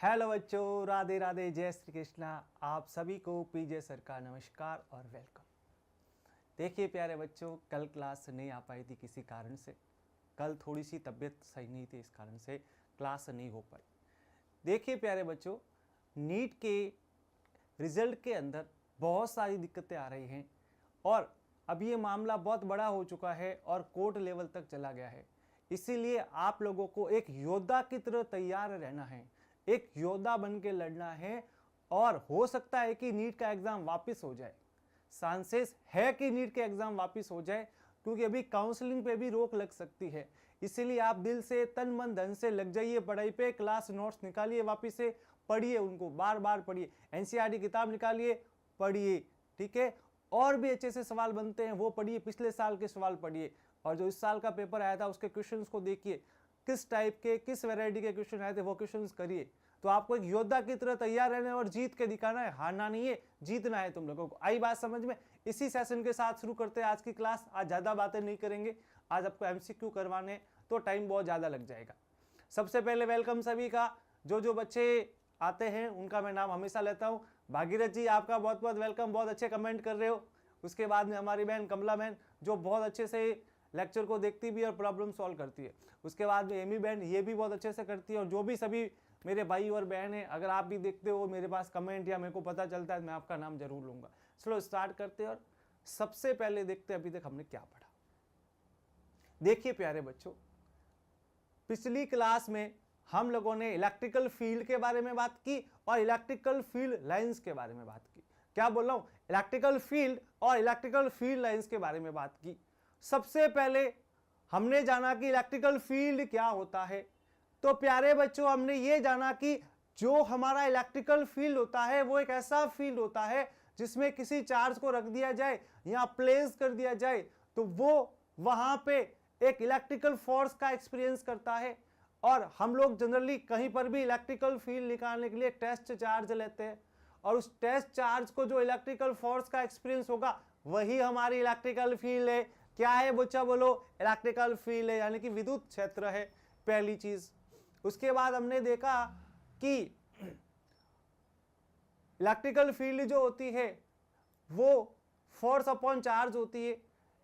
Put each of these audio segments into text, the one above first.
Hello बच्चों, राधे राधे, जय श्री कृष्णा। आप सभी को पीजे सर का नमस्कार और वेलकम। देखिए प्यारे बच्चों, कल क्लास नहीं आ पाई थी किसी कारण से। कल थोड़ी सी तबीयत सही नहीं थी, इस कारण से क्लास नहीं हो पाई। देखिए प्यारे बच्चों, नीट के रिजल्ट के अंदर बहुत सारी दिक्कतें आ रही हैं और अब ये मामला बहुत बड़ा हो चुका है और कोर्ट लेवल तक चला गया है। इसीलिए आप लोगों को एक योद्धा की तरह तैयार रहना है, एक योद्धा बन के लड़ना है। और हो सकता है कि नीट का एग्जाम वापस हो जाए, चांसेस है कि नीट के एग्जाम वापस हो जाए, क्योंकि अभी काउंसलिंग पे भी रोक लग सकती है। इसीलिए आप दिल से तन मन धन से लग जाइए पढ़ाई पे। क्लास नोट्स निकालिए, वापस से पढ़िए, उनको बार बार पढ़िए। एनसीईआरटी किताब निकालिए, पढ़िए, ठीक है। और भी अच्छे से सवाल बनते हैं वो पढ़िए, पिछले साल के सवाल पढ़िए और जो इस साल का पेपर आया था उसके क्वेश्चंस को देखिए, किस टाइप के किस वैरायटी के क्वेश्चन आए थे वो क्वेश्चंस करिए। तो आपको एक योद्धा की तरह तैयार रहना है और जीत के दिखाना है, हारना नहीं है, जीतना है तुम लोगों को। आई बात समझ में? इसी सेशन के साथ शुरू करते हैं आज की क्लास। आज ज्यादा बातें नहीं करेंगे, आज आपको एमसीक्यू करवाने तो टाइम बहुत ज्यादा लग जाएगा। सबसे पहले वेलकम सभी का। जो बच्चे आते हैं उनका मैं नाम हमेशा लेता हूँ। भागीरथ जी, आपका बहुत बहुत वेलकम, बहुत अच्छे कमेंट कर रहे हो। उसके बाद में हमारी बहन कमला बहन, जो बहुत अच्छे से लेक्चर को देखती भी और प्रॉब्लम सॉल्व करती है। उसके बाद में एमी बहन, ये भी बहुत अच्छे से करती है। और जो भी सभी मेरे भाई और बहन हैं, अगर आप भी देखते हो मेरे पास कमेंट या मेरे को पता चलता है, मैं आपका नाम जरूर लूंगा। चलो स्टार्ट करते हैं और सबसे पहले देखते हैं अभी तक हमने क्या पढ़ा। देखिए प्यारे बच्चों, पिछली क्लास में हम लोगों ने इलेक्ट्रिकल फील्ड के बारे में बात की और इलेक्ट्रिकल फील्ड लाइंस के बारे में बात की। क्या बोल रहा हूं? इलेक्ट्रिकल फील्ड और इलेक्ट्रिकल फील्ड लाइंस के बारे में बात की। सबसे पहले हमने जाना कि इलेक्ट्रिकल फील्ड क्या होता है। तो प्यारे बच्चों, हमने ये जाना कि जो हमारा इलेक्ट्रिकल फील्ड होता है वो एक ऐसा फील्ड होता है जिसमें किसी चार्ज को रख दिया जाए या प्लेस कर दिया जाए तो वो वहां पे एक इलेक्ट्रिकल फोर्स का एक्सपीरियंस करता है। और हम लोग जनरली कहीं पर भी इलेक्ट्रिकल फील्ड निकालने के लिए टेस्ट चार्ज लेते हैं और उस टेस्ट चार्ज को जो इलेक्ट्रिकल फोर्स का एक्सपीरियंस होगा वही हमारी इलेक्ट्रिकल फील्ड है। क्या है बच्चा? बोलो। इलेक्ट्रिकल फील्ड है, यानी कि विद्युत क्षेत्र है, पहली चीज। उसके बाद हमने देखा कि इलेक्ट्रिकल फील्ड जो होती है वो फोर्स अपॉन चार्ज होती है,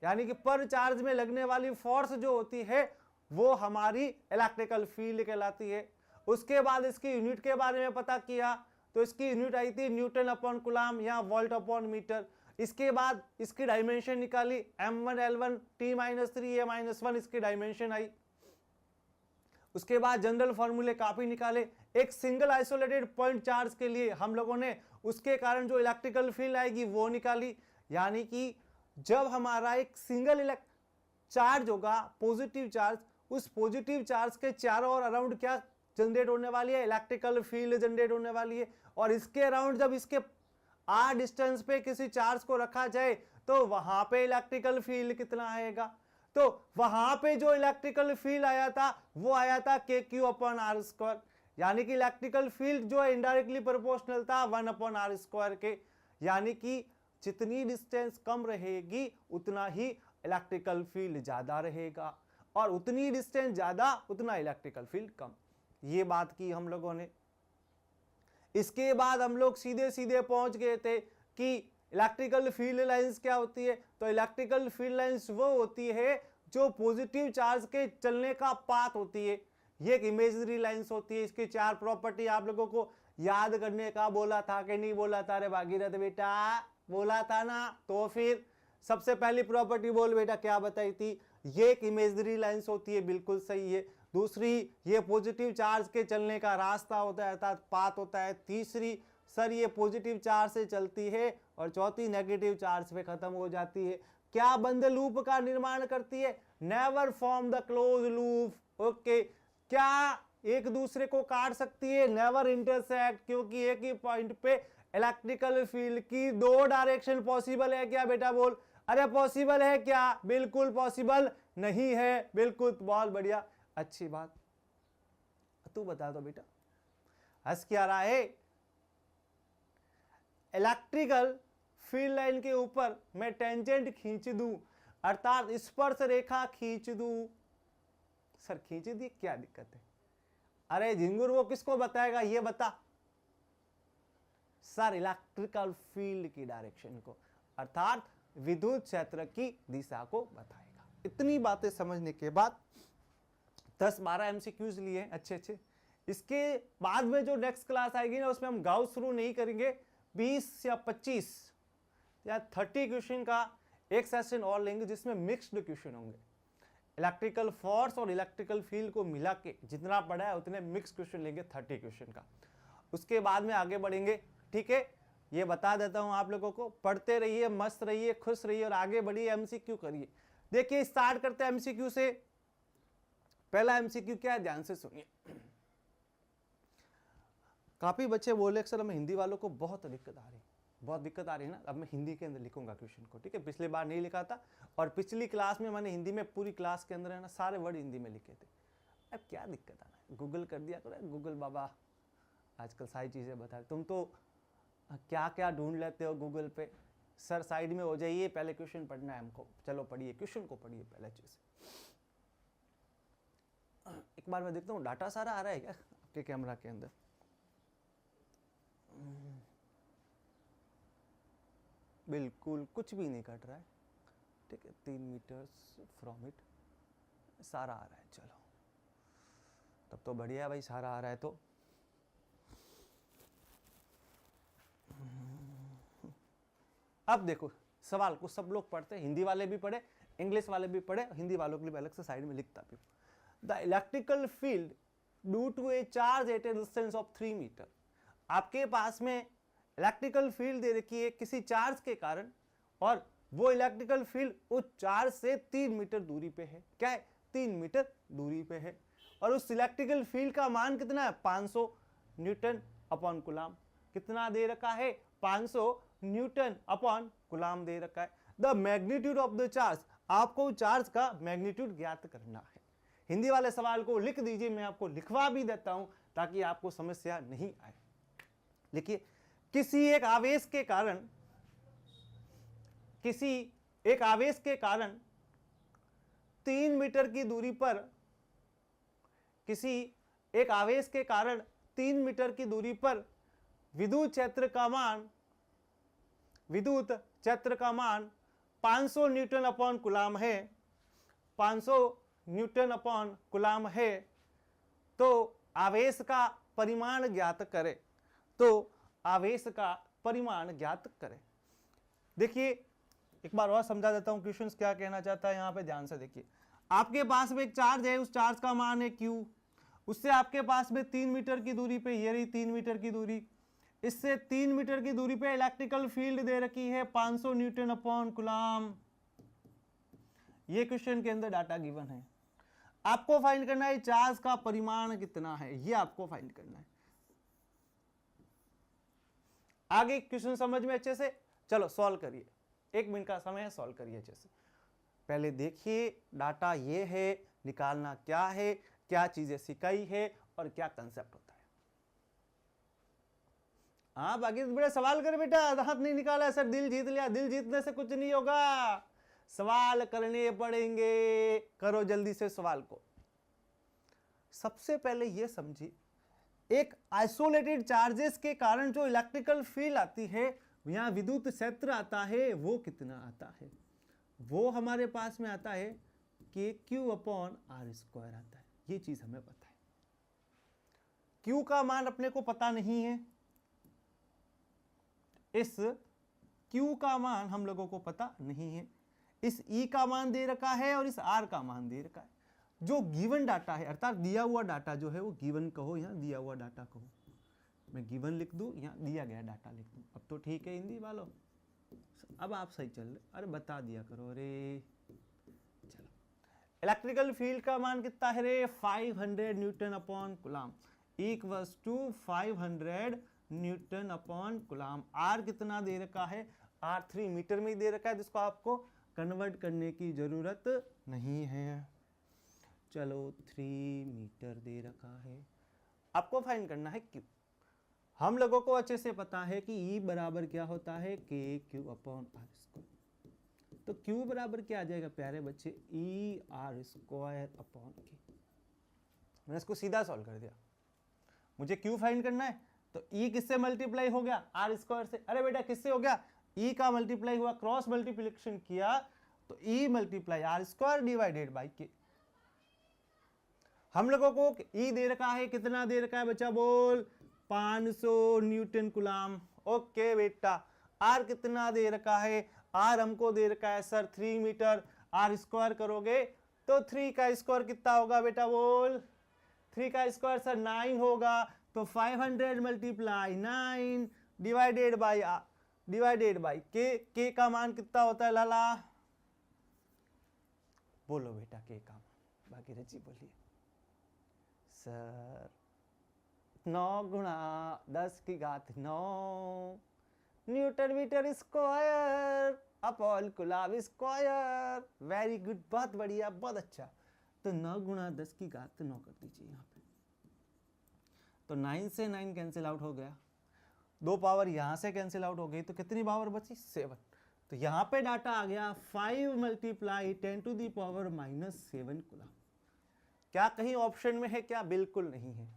यानी कि पर चार्ज में लगने वाली फोर्स जो होती है वो हमारी इलेक्ट्रिकल फील्ड कहलाती है। उसके बाद इसकी यूनिट के बारे में पता किया तो इसकी यूनिट आई थी न्यूटन अपॉन कूलम या वोल्ट अपॉन मीटर। इसके बाद इसकी डायमेंशन निकाली, m1 l1 t-3 a-1 इसकी डायमेंशन आई। उसके बाद जनरल फॉर्मूले काफी निकाले। एक सिंगल आइसोलेटेड पॉइंट चार्ज के लिए हम लोगों ने उसके कारण जो इलेक्ट्रिकल फील्ड आएगी वो निकाली, यानी कि जब हमारा एक सिंगल चार्ज होगा, पॉजिटिव चार्ज, उस पॉजिटिव चार्ज के चारों ओर अराउंड क्या जनरेट होने वाली है? इलेक्ट्रिकल फील्ड जनरेट होने वाली है। और इसके अराउंड जब इसके r डिस्टेंस पे किसी चार्ज को रखा जाए तो वहां पे इलेक्ट्रिकल फील्ड कितना आएगा? तो वहां पे जो इलेक्ट्रिकल फील्ड आया था वो आया था KQ अपॉन आर स्क्वायर, यानी कि इलेक्ट्रिकल फील्ड जो है इनडायरेक्टली प्रोपोर्शनल था 1 अपॉन आर स्क्वायर के। यानी कि जितनी डिस्टेंस कम रहेगी उतना ही इलेक्ट्रिकल फील्ड ज्यादा रहेगा और उतनी डिस्टेंस ज्यादा उतना इलेक्ट्रिकल फील्ड कम। ये बात की हम लोगों ने। इसके बाद हम लोग सीधे सीधे पहुंच गए थे कि इलेक्ट्रिकल फील्ड लाइंस क्या होती है। तो इलेक्ट्रिकल फील्ड लाइंस वो होती है जो पॉजिटिव चार्ज के चलने का पाथ होती है। ये एक इमेजिनरी लाइंस होती है। इसकी चार प्रॉपर्टी आप लोगों को याद करने का बोला था कि नहीं बोला था? रे भागीरथ बेटा, बोला था ना? तो फिर सबसे पहली प्रॉपर्टी बोल बेटा, क्या बताई थी? ये एक इमेजिनरी लाइंस होती है, बिल्कुल सही है। दूसरी, ये पॉजिटिव चार्ज के चलने का रास्ता होता है अर्थात पाथ होता है। तीसरी, सर ये पॉजिटिव चार्ज से चलती है। और चौथी, नेगेटिव चार्ज पे खत्म हो जाती है। क्या बंद लूप का निर्माण करती है? Never form the close loop. Okay. क्या एक दूसरे को काट सकती है? नेवर इंटरसेक्ट, क्योंकि एक ही पॉइंट पे इलेक्ट्रिकल फील्ड की दो डायरेक्शन पॉसिबल है। क्या बेटा बोल? अरे पॉसिबल है क्या? बिल्कुल पॉसिबल नहीं है। बिल्कुल, बहुत बढ़िया, अच्छी बात। तू बता दो बेटा, हंस क्या रहा है? इलेक्ट्रिकल फील्ड लाइन के ऊपर मैं टेंजेंट खींच दूं अर्थात स्पर्श रेखा खींच दूं। सर खींच दी, क्या दिक्कत है? अरे झिंगुर वो किसको बताएगा, ये बता। सर इलेक्ट्रिकल फील्ड की डायरेक्शन को, अर्थात विद्युत क्षेत्र की दिशा को बताएगा। इतनी बातें समझने के बाद 10-12 एमसीक्यूज लिए अच्छे। इसके बाद में जो नेक्स्ट क्लास आएगी ना, उसमें हम गाउस शुरू नहीं करेंगे। 20 या 25 या 30 क्वेश्चन का एक सेशन और लेंगे, जिसमें मिक्स्ड क्वेश्चन होंगे। इलेक्ट्रिकल फोर्स और इलेक्ट्रिकल फील्ड को मिला के जितना पढ़ा है उतने मिक्स क्वेश्चन लेंगे 30 क्वेश्चन का। उसके बाद में आगे बढ़ेंगे, ठीक है। ये बता देता हूं आप लोगों को, पढ़ते रहिए, मस्त रहिए, खुश रहिए और आगे बढ़िए, एमसीक्यू करिए। देखिए स्टार्ट करते हैं एमसीक्यू से। पहला एमसीक्यू क्या है, ध्यान से सुनिए। काफी बच्चे बोले सर हमें हिंदी वालों को बहुत दिक्कत आ रही है ना। अब मैं हिंदी के अंदर लिखूंगा क्वेश्चन को, ठीक है। पिछली बार नहीं लिखा था, और पिछली क्लास में मैंने हिंदी में पूरी क्लास के अंदर है ना सारे वर्ड हिंदी में लिखे थे। अब क्या दिक्कत आना है, गूगल कर दिया करो। गूगल बाबा आजकल सारी चीजें बता, तुम तो क्या क्या ढूंढ लेते हो गूगल पे। सर साइड में हो जाइए, पहले क्वेश्चन पढ़ना है हमको। चलो पढ़िए, क्वेश्चन को पढ़िए पहले अच्छे से। एक बार मैं देखता हूँ डाटा सारा आ रहा है क्या आपके कैमरा के अंदर। बिल्कुल कुछ भी नहीं कट रहा है, ठीक है। 3 मीटर फ्रॉम इट सारा आ रहा है। चलो तब तो बढ़िया है भाई, सारा आ रहा है तो। अब देखो सवाल को सब लोग पढ़ते हैं, हिंदी वाले भी पढ़े, इंग्लिश वाले भी पढ़े, हिंदी वालों के लिए अलग से साइड में लिखता भी। The electrical field due to a charge at a distance of 3 metre. आपके पास में इलेक्ट्रिकल फील्ड दे रखी है किसी चार्ज के कारण, और वो इलेक्ट्रिकल फील्ड उस चार्ज से 3 मीटर दूरी पे है। क्या है, 3 मीटर दूरी पे है। और उस इलेक्ट्रिकल फील्ड का मान कितना है, 500 न्यूटन अपॉन कूलाम। कितना दे रखा है, 500 न्यूटन अपॉन कूलाम दे रखा है। The magnitude of the charge, आपको चार्ज का मैग्नीट्यूड ज्ञात करना है। हिंदी वाले सवाल को लिख दीजिए, मैं आपको लिखवा भी देता हूं ताकि आपको समस्या नहीं आए। लिखिए, किसी एक आवेश के कारण 3 मीटर की दूरी पर, किसी एक आवेश के कारण 3 मीटर की दूरी पर विद्युत क्षेत्र का मान 500 न्यूटन अपॉन कूलाम है। 500 न्यूटन अपॉन कूलाम है। तो आवेश का परिमाण ज्ञात करें। देखिए एक बार और समझा देता हूं क्वेश्चंस क्या कहना चाहता है यहां पे, ध्यान से देखिए। आपके पास में एक चार्ज है, उस चार्ज का मान है Q। उससे आपके पास में 3 मीटर की दूरी पे, ये रही 3 मीटर की दूरी, इससे 3 मीटर की दूरी पे इलेक्ट्रिकल फील्ड दे रखी है 500 न्यूटन अपॉन कूलाम। ये क्वेश्चन के अंदर डाटा गिवन है। आपको फाइंड करना है चार्ज का परिमाण कितना है, ये आपको फाइंड करना है। आगे क्वेश्चन समझ में अच्छे से, चलो सॉल्व करिए। 1 मिनट का समय है, सॉल्व करिए अच्छे से। पहले देखिए डाटा ये है, निकालना क्या है, क्या चीजें सिखाई है और क्या कंसेप्ट होता है। हाँ बाकी बड़े सवाल कर बेटा, हाथ नहीं निकाला सर, दिल जीत लिया। दिल जीतने से कुछ नहीं होगा, सवाल करने पड़ेंगे। करो जल्दी से सवाल को। सबसे पहले ये समझिए, एक आइसोलेटेड चार्जेस के कारण जो इलेक्ट्रिकल फील्ड आती है, यहां विद्युत क्षेत्र आता है, वो कितना आता है, वो हमारे पास में आता है KQ अपॉन R² आता है। ये चीज हमें पता है। Q का मान अपने को पता नहीं है, इस Q का मान हम लोगों को पता नहीं है, इस E का मान दे रखा है और इस R का मान दे रखा है। जो गिवन डाटा है, अर्थात दिया हुआ डाटा जो है वो गिवन कहो, यहाँ दिया हुआ डाटा कहो। मैं गिवन लिख दूं, यहाँ दिया गया डाटा लिख दूं। अब तो ठीक है हिंदी वालों, अब आप सही चल रहे। अरे बता दिया करो रे। चलो, इलेक्ट्रिकल फील्ड का मान कितना है रे, 500 newton upon coulomb equals to 500 newton upon coulomb. R कितना दे रखा है, R 3 मीटर में ही दे रखा है, जिसको आपको कन्वर्ट करने की जरूरत नहीं है। चलो 3 मीटर दे रखा है, आपको फाइंड करना है Q। हम लोगों को अच्छे से पता है कि E बराबर क्या होता है, KQ अपॉन R²। तो Q बराबर क्या आ जाएगा प्यारे बच्चे, ER² अपॉन K। मैंने इसको सीधा सॉल्व कर दिया। मुझे क्यू फाइंड करना है, तो ई किससे मल्टीप्लाई हो गया, आर स्क्वायर से। अरे बेटा किससे हो गया, ई का मल्टीप्लाई हुआ, क्रॉस मल्टीप्लिकेशन किया तो e multiply r square divided by k. हम लोगों को ई दे रखा है, कितना दे रखा है बच्चा बोल, 500 न्यूटन कुलाम। ओके बेटा, आर कितना दे रखा है, आर हमको दे रखा है सर 3 मीटर। आर स्क्वायर करोगे तो 3 का स्क्वायर कितना होगा बेटा बोल, 3 का स्क्वायर सर 9 होगा, तो 500 मल्टीप्लाई 9 डिवाइडेड बाई के का मान कितना होता है लाला, बोलो बेटा के का मान, भागीरथी बोलिए। सर 9 गुणा 10 की घात 9 newton metre square upon coulomb square. Very good, बहुत बढ़िया, बहुत अच्छा। तो 9 गुणा 10 की घात 9 कर दीजिए यहाँ पे, तो 9 से 9 कैंसिल आउट हो गया, 2 पावर यहाँ से कैंसिल आउट हो गई, तो कितनी पावर बची, 7। तो यहाँ पे डाटा आ गया 5 multiply 10 to the power -7 coulomb. क्या कहीं ऑप्शन में है क्या, बिल्कुल नहीं है।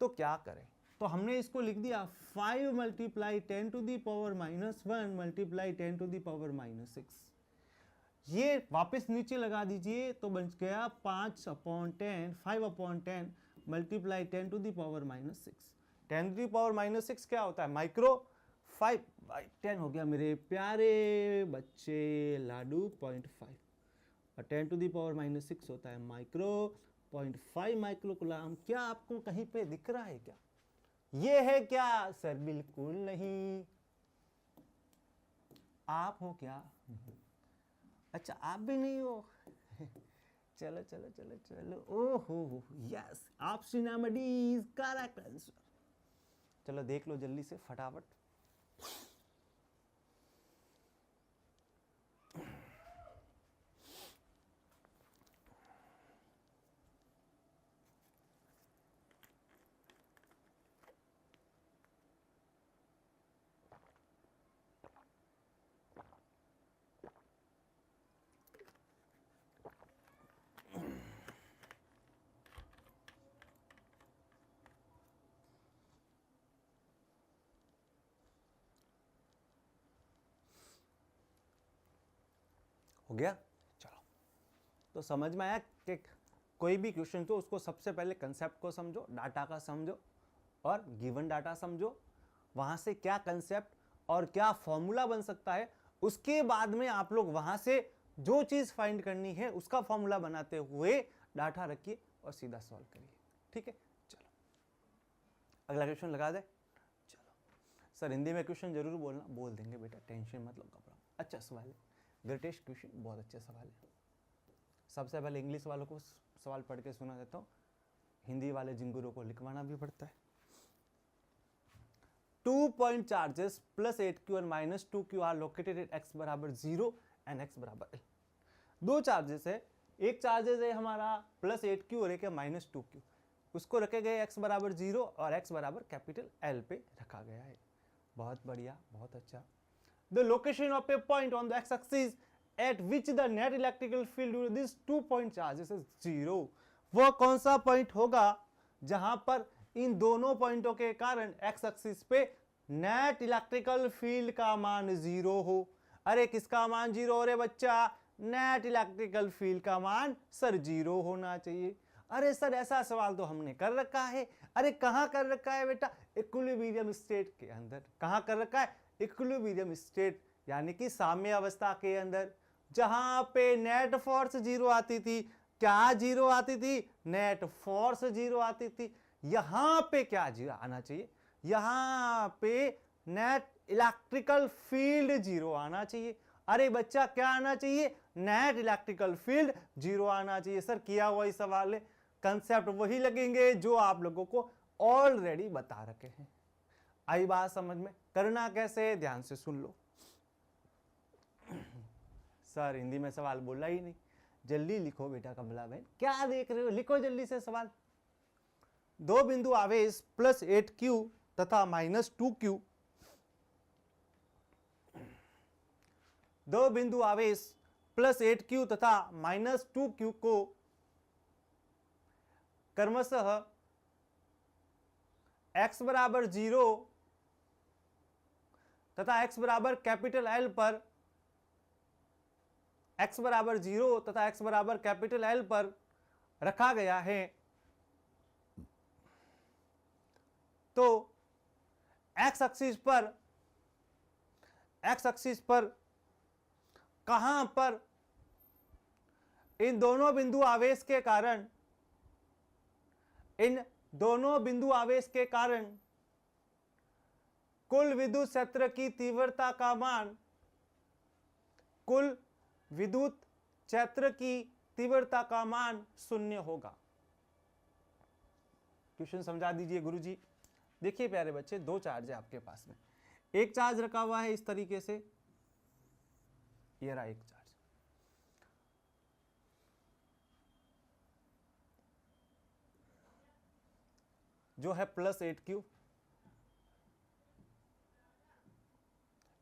तो क्या करें, तो हमने इसको लिख दिया 5 multiply 10 to the power -1 multiply 10 to the power -6। ये वापस नीचे लगा दीजिए, तो बन गया 5/10 5/10 multiply 10 to the power -6। 10 to the power -6 क्या होता है, माइक्रो। 5/10 हो गया मेरे प्यारे बच्चे लाडू 0.5, और 10 टू दी पावर -6 होता है माइक्रो 0.5 माइक्रो कुलाम। क्या आपको कहीं पे दिख रहा है क्या, ये है क्या सर, बिल्कुल नहीं। आप हो क्या, अच्छा आप भी नहीं हो चलो चलो चलो चलो, ओहो yes, option number D is correct answer. चलो देख लो जल्दी से फटाफट। हो गया, चलो। तो समझ में आया कि कोई भी क्वेश्चन तो उसको सबसे पहले कंसेप्ट को समझो, डाटा का समझो और गिवन डाटा समझो, वहां से क्या कंसेप्ट और क्या फॉर्मूला बन सकता है, उसके बाद में आप लोग वहां से जो चीज फाइंड करनी है उसका फॉर्मूला बनाते हुए डाटा रखिए और सीधा सॉल्व करिए। ठीक है, चलो अगला क्वेश्चन लगा दे। चलो सर हिंदी में क्वेश्चन जरूर बोलना, बोल देंगे बेटा, टेंशन मत लो, घबराओ। अच्छा सवाल है, ग्रेटेस्ट क्वेश्चन, बहुत अच्छे सवाल है। सबसे पहले इंग्लिश वालों को सवाल पढ़ के सुना देता हूँ, हिंदी वाले जिंगुरों को लिखवाना भी पड़ता है। 2 point charges plus 8q and minus 2q are located at x बराबर 0 and x बराबर l। दो चार्जेस है, एक चार्जेस है हमारा प्लस 8q और एक है माइनस 2q, उसको रखे गए x बराबर 0 और x बराबर कैपिटल L पे रखा गया है। बहुत बढ़िया, बहुत अच्छा। The location of a point on the x-axis at which the net electrical field due to these 2 point charges is 0। वो कौन सा पॉइंट होगा जहां पर इन दोनों पॉइंटों के कारण एक्स एक्सिस पे नेट इलेक्ट्रिकल फील्ड का मान 0 हो। अरे किसका मान 0 हो रे बच्चा, नेट इलेक्ट्रिकल फील्ड का मान सर 0 होना चाहिए। अरे सर ऐसा सवाल तो हमने कर रखा है। अरे कहां कर रखा है बेटा, इक्विलिब्रियम स्टेट के अंदर। कहां कर रखा है, इक्विलिब्रियम स्टेट यानी कि साम्य अवस्था के अंदर, जहां पे नेट फोर्स 0 आती थी। क्या 0 आती थी, नेट फोर्स 0 आती थी। यहां पे क्या 0 आना चाहिए, यहां पे नेट इलेक्ट्रिकल फील्ड 0 आना चाहिए। अरे बच्चा क्या आना चाहिए, नेट इलेक्ट्रिकल फील्ड 0 आना चाहिए। सर किया हुआ ही सवाल है, कंसेप्ट वही लगेंगे जो आप लोगों को ऑलरेडी बता रखे हैं। आई बात समझ में, करना कैसे है ध्यान से सुन लो। सर हिंदी में सवाल बोला ही नहीं, जल्दी लिखो बेटा कमला बहन, क्या देख रहे हो, लिखो जल्दी से सवाल। दो बिंदु आवेश प्लस 8q तथा माइनस 2q, दो बिंदु आवेश प्लस 8q तथा माइनस 2q को क्रमशः x बराबर 0 तथा x बराबर कैपिटल L पर, x बराबर 0 तथा x बराबर कैपिटल L पर रखा गया है, तो x एक्सिस पर कहां पर इन दोनों बिंदु आवेश के कारण कुल विद्युत क्षेत्र की तीव्रता का मान, कुल विद्युत क्षेत्र की तीव्रता का मान 0 होगा। क्वेश्चन समझा दीजिए गुरुजी। देखिए प्यारे बच्चे, दो चार्ज है आपके पास में, एक चार्ज रखा हुआ है इस तरीके से, ये रहा एक चार्ज, जो है +8Q,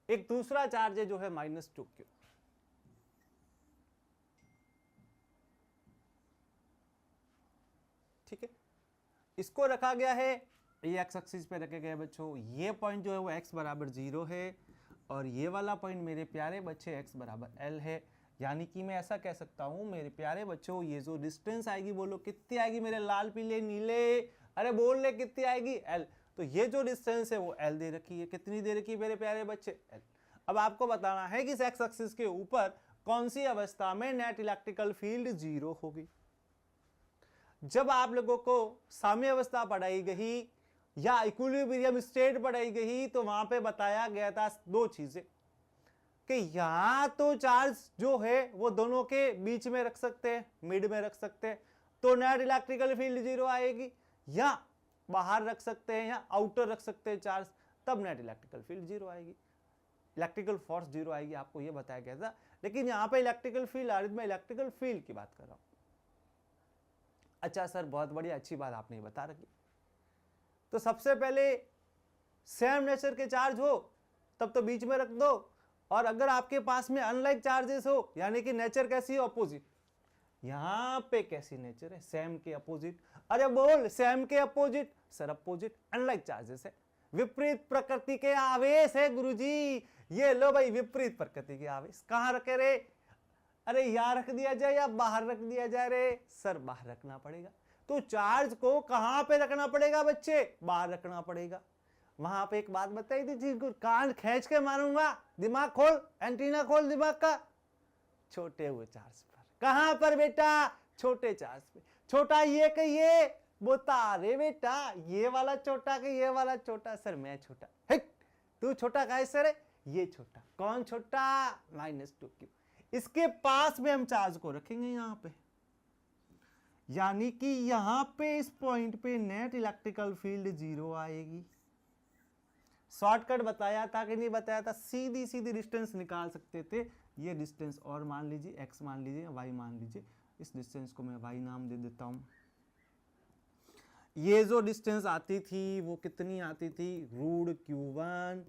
एक दूसरा चार्ज है जो है -2Q। ठीक है, इसको रखा गया है, ये एक्स एक्सिस पे रखे गए बच्चों, ये पॉइंट जो है वो x बराबर 0 है और ये वाला पॉइंट मेरे प्यारे बच्चे x बराबर L है। यानी कि मैं ऐसा कह सकता हूं मेरे प्यारे बच्चों, ये जो डिस्टेंस आएगी, बोलो कितनी आएगी मेरे लाल पीले नीले, अरे बोल ले कितनी आएगी, L। तो ये जो डिस्टेंस है वो L दे रखी है, कितनी दे रखी है मेरे प्यारे बच्चे, L। अब आपको बताना है कि इस एक्स एक्सिस के ऊपर कौन सी अवस्था में नेट इलेक्ट्रिकल फील्ड 0 होगी। जब आप लोगों को साम्य अवस्था पढ़ाई गई या इक्विलिब्रियम स्टेट पढ़ाई गई तो वहां पे बताया गया था दो चीजें, कि यहां तो चार्ज जो है वो दोनों के बीच में रख सकते हैं, मिड में रख सकते हैं, तो नेट इलेक्ट्रिकल फील्ड 0 आएगी, या बाहर रख सकते हैं या आउटर रख सकते हैं चार्ज, तब नेट इलेक्ट्रिकल फील्ड 0 आएगी, इलेक्ट्रिकल फोर्स 0 आएगी, आपको ये बताया गया था। लेकिन यहाँ पे इलेक्ट्रिकल फील्ड आ रही, मैं इलेक्ट्रिकल फील्ड की बात कर रहा हूं। अच्छा सर, बहुत बढ़िया, अच्छी बात आपने बता रखी। तो सबसे पहले सेम नेचर के चार्ज हो तब तो बीच में रख दो, और अगर आपके पास में अनलाइक चार्जेस हो, यानी कि नेचर कैसी है, अपोजिट, यहां पे कैसी नेचर है, सेम के अपोजिट। अरे बोल, सेम के opposite, sir opposite, unlike charges है, विपरीत प्रकृति के आवेश है गुरुजी। ये लो भाई, विपरीत प्रकृति के आवेश कहां रखे रे, अरे यहां रख दिया जाए या बाहर रख दिया जाए रे, सर बाहर रखना पड़ेगा। तो चार्ज को कहां पे रखना पड़ेगा बच्चे, बाहर रखना पड़ेगा। वहां पे एक बात बताई थी जिनको कान खींच के मारूंगा, दिमाग खोल, एंटीना खोल दिमाग का, छोटे हुए चार्ज पर। कहां पर बेटा, छोटे चार्ज पे। छोटा ये कि ये बोता रे बेटा, ये वाला छोटा कि ये वाला छोटा, सर मैं छोटा, हिट तू छोटा काहे सर, ये छोटा, कौन छोटा, -2Q। इसके पास में हम चार्ज को रखेंगे यहां पे, यानी कि यहां पे इस पॉइंट पे नेट इलेक्ट्रिकल फील्ड 0 आएगी। शॉर्टकट बताया था कि नहीं बताया था, सीधी सीधी डिस्टेंस निकाल सकते थे। ये डिस्टेंस और मान लीजिए, x मान लीजिए, y मान लीजिए, इस डिस्टेंस को मैं y नाम दे देता हूं। ये जो डिस्टेंस आती थी वो कितनी आती थी, √Q1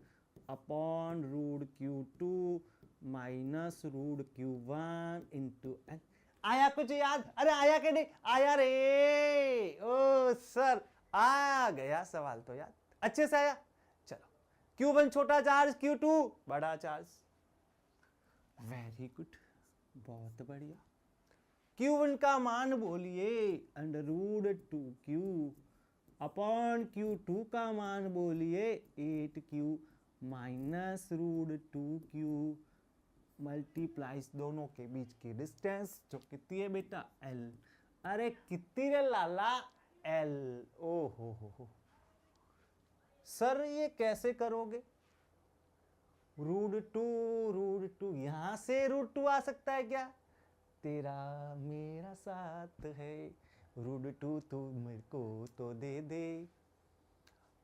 upon √Q2 minus √Q1 into n। आया कुछ याद, अरे आया कि नहीं आया रे, ओ सर आ गया सवाल तो याद, अच्छे से आया। चलो, Q1 छोटा चार्ज, Q2 बड़ा चार्ज, वेरी गुड, बहुत बढ़िया। Q1 का मान बोलिए √2Q अपॉन Q2 का मान बोलिए 8Q माइनस √2Q मल्टीप्लाइज दोनों के बीच की डिस्टेंस, जो कितनी है बेटा, L। अरे कितनी रे लाला, L। ओ हो सर ये कैसे करोगे, √2 यहां से √2 आ सकता है क्या, तेरा मेरा साथ है, √2 तो मेरे को तो दे दे।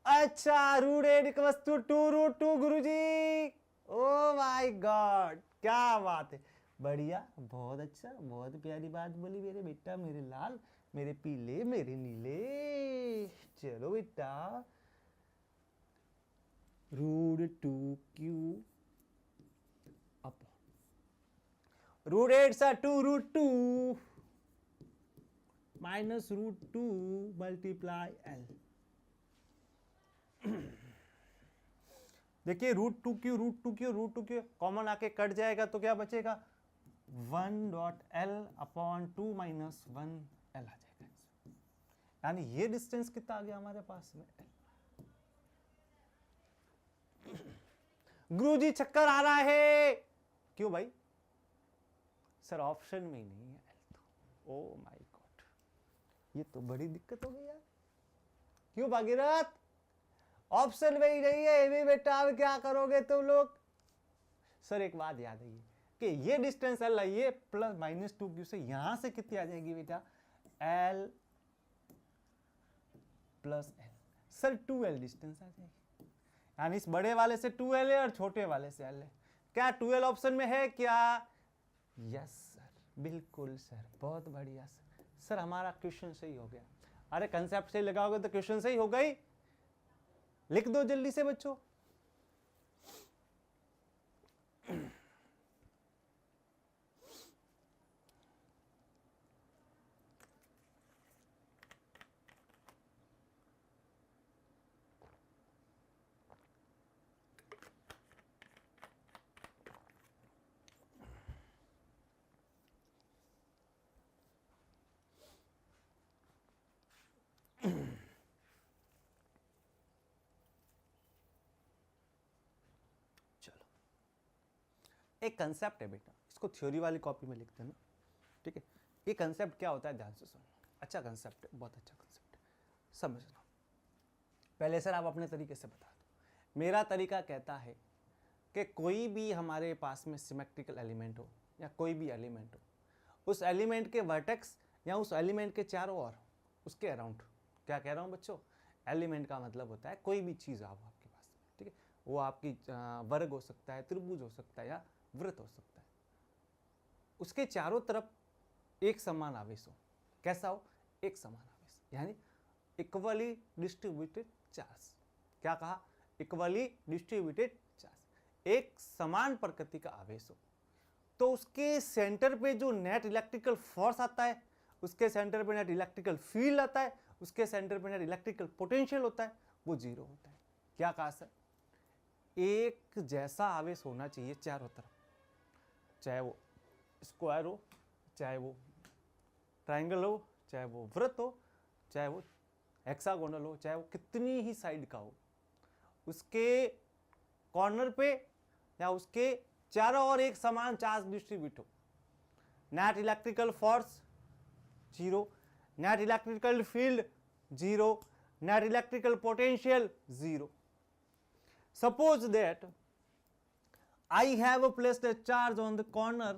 अच्छा, √8 गुरुजी, ओ माय गॉड, क्या बात है, बढ़िया, बहुत अच्छा, बहुत प्यारी बात बोली मेरे बेटा, मेरे लाल, मेरे पीले, मेरे नीले। चलो बेटा, √2Q अपॉन √8 सा 2√2 माइनस √2 मल्टीप्लाई L। देखिए रूट टू क्यू कॉमन आके कट जाएगा तो क्या बचेगा 1.l/2 माइनस 1l आ जाएगा। यानी ये डिस्टेंस कितना आ गया हमारे पास में गुरुजी चक्कर आ रहा है। क्यों भाई? सर ऑप्शन में ही नहीं है एल तो। ओ माय गॉड, ये तो बड़ी दिक्कत हो गई यार। क्यों भागीरथ? ऑप्शन में ही नहीं है भी बेटा, अब क्या करोगे तुम लोग? सर एक बात याद है कि ये डिस्टेंस एल है, ये प्लस -2q से यहां से कितनी आ जाएगी बेटा l plus l. Sir 2l distance आ जाएगी। यानी इस बड़े वाले से 2l है और छोटे वाले से l है। क्या 2l ऑप्शन में है क्या? यस सर, बिल्कुल सर, बहुत बढ़िया सर। सर हमारा क्वेश्चन सही हो गया। अरे कंसेप्ट सही लगाओगे तो क्वेश्चन सही हो गई। लिख दो जल्दी से बच्चों। चलो, एक कंसेप्ट है बेटा, इसको थ्योरी वाली कॉपी में लिखते हैं ना, ठीक है। ये कंसेप्ट क्या होता है ध्यान से सुनना। अच्छा कंसेप्ट है, बहुत अच्छा कंसेप्ट है, समझना। पहले सर आप अपने तरीके से बता दो। मेरा तरीका कहता है कि कोई भी हमारे पास में सिमेट्रिकल एलिमेंट हो या कोई भी एलिमेंट हो, उस एलिमेंट के वर्टेक्स या उस एलिमेंट के चारों ओर, उसके अराउंड, क्या कह रहा हूँ बच्चों, एलिमेंट का मतलब होता है कोई भी चीज़ आओ आपके पास में, ठीक है। वो आपकी वर्ग हो सकता है, त्रिभुज हो सकता है या वृत्त हो सकता है। उसके चारों तरफ एक समान आवेश हो। कैसा हो? एक समान आवेश, यानी इक्वली डिस्ट्रीब्यूटेड चार्ज। क्या कहा? इक्वली डिस्ट्रीब्यूटेड चार्ज, एक समान प्रकृति का आवेश हो। तो उसके सेंटर पे जो नेट इलेक्ट्रिकल फोर्स आता है, उसके सेंटर पे नेट इलेक्ट्रिकल फील्ड आता है, उसके सेंटर पे नेट इलेक्ट्रिकल पोटेंशियल होता है, वो जीरो होता है। क्या कहा सर? एक जैसा आवेश होना चाहिए चारों तरफ, चाहे वो स्क्वायर हो, चाहे वो ट्रायंगल हो, चाहे वो वृत्त हो, चाहे वो हेक्सागोनल हो, चाहे वो कितनी ही साइड का हो। उसके कॉर्नर पे या उसके चारों ओर एक समान चार्ज डिस्ट्रीब्यूट हो। Net electrical force zero, net electrical field zero, net electrical potential zero. Suppose that I have placed a charge on the corner.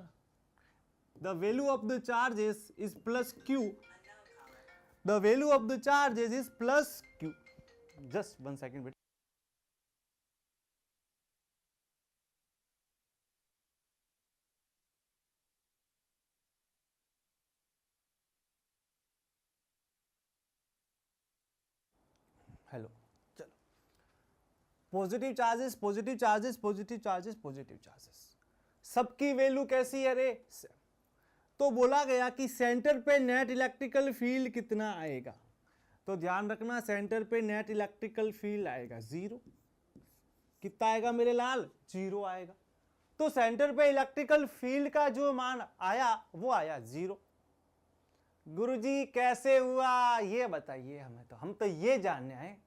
The value of the charge is plus q. The value of the charge is plus q. Just 1 second. Hello, चलो। Positive charges, positive charges, positive charges, positive charges, सबकी value कैसी है रे? तो बोला गया कि centre पे नेट इलेक्ट्रिकल फील्ड कितना आएगा। तो ध्यान रखना, सेंटर पे नेट इलेक्ट्रिकल फील्ड आएगा जीरो। कितना आएगा मेरे लाल? जीरो आएगा। तो सेंटर पे इलेक्ट्रिकल फील्ड का जो मान आया वो आया जीरो। गुरुजी कैसे हुआ ये बताइए हमें, तो हम तो ये जानने आए।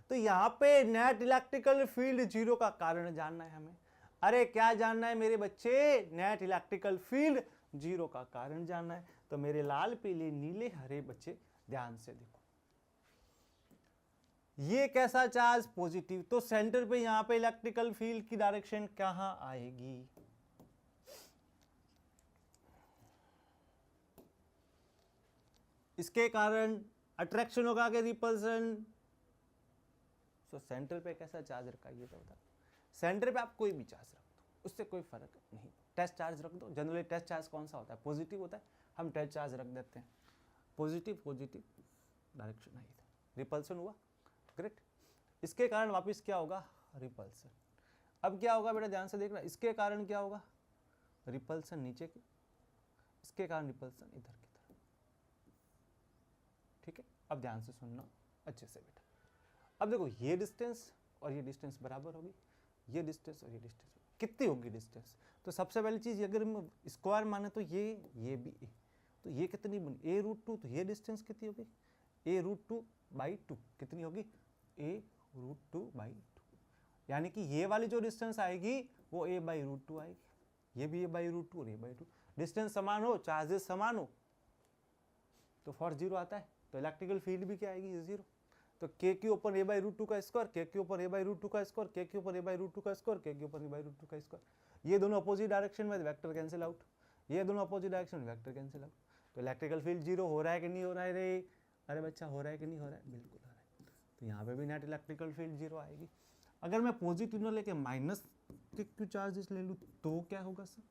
तो यहाँ पे नेट इलेक्ट्रिकल फील्ड जीरो का कारण जानना है हमें। अरे क्या जानना है मेरे बच्चे? नेट इलेक्ट्रिकल फील्ड जीरो का कारण जानना है। तो मेरे लाल पीले नीले हरे बच्चे ध्यान से देखो, ये कैसा चार्ज? पॉजिटिव। तो सेंटर पे यहां पे इलेक्ट्रिकल फील्ड की डायरेक्शन कहां आएगी? इसके कारण अट्रैक्शन होगा कि रिपल्सन? तो सेंटर पे कैसा चार्ज रखा ये तो बता। सेंटर पे आप कोई भी चार्ज रख दो, उससे कोई फर्क नहीं। टेस्ट चार्ज रख दो, जनरली टेस्ट चार्ज कौन सा होता है? पॉजिटिव होता है। हम टेस्ट चार्ज रख देते हैं, पॉजिटिव, पॉजिटिव डायरेक्शन आई था, रिपल्सन हुआ, ग्रेट। इसके कारण वापस क्या होगा? रिपल्सन। अब क्या होगा बेटा ध्यान से देखना, इसके कारण क्या होगा? रिपल्सन नीचे की, इसके कारण रिपल्सन इधर की तरफ। ठीक है, अब ध्यान से सुनना अच्छे से बेटा। अब देखो ये डिस्टेंस और ये डिस्टेंस बराबर होगी, ये डिस्टेंस और ये डिस्टेंस कितनी होगी डिस्टेंस? तो सबसे पहली चीज अगर हम स्क्वायर माने तो ये भी ए, तो ये कितनी बनी a√2, तो ये डिस्टेंस कितनी होगी a√2/2 कितनी होगी a√2/2, यानी कि ये वाली जो डिस्टेंस आएगी वो a/√2 आएगी, ये भी a/√2 और a/2। डिस्टेंस समान हो, चार्जेस समान हो तो फॉर जीरो आता है, तो इलेक्ट्रिकल फील्ड भी क्या आएगी जीरो। तो k के ऊपर a/√2 का स्क्वायर, k के ऊपर a/√2 का स्क्वायर, k के ऊपर a/√2 का स्क्वायर, k के ऊपर a/√2 का स्क्वायर, ये दोनों अपोजिट डायरेक्शन में वेक्टर कैंसिल आउट, ये दोनों अपोजिट डायरेक्शन में वेक्टर कैंसिल आउट। तो इलेक्ट्रिकल फील्ड जीरो हो रहा है कि नहीं हो रहा है रे? अरे बच्चा हो रहा है कि नहीं हो रहा है? बिल्कुल हो रहा है। तो यहाँ पे भी नेट इलेक्ट्रिकल फील्ड जीरो आएगी। अगर मैं पॉजिटिव न लेके माइनस के चार्जेस ले लूँ तो क्या होगा सर?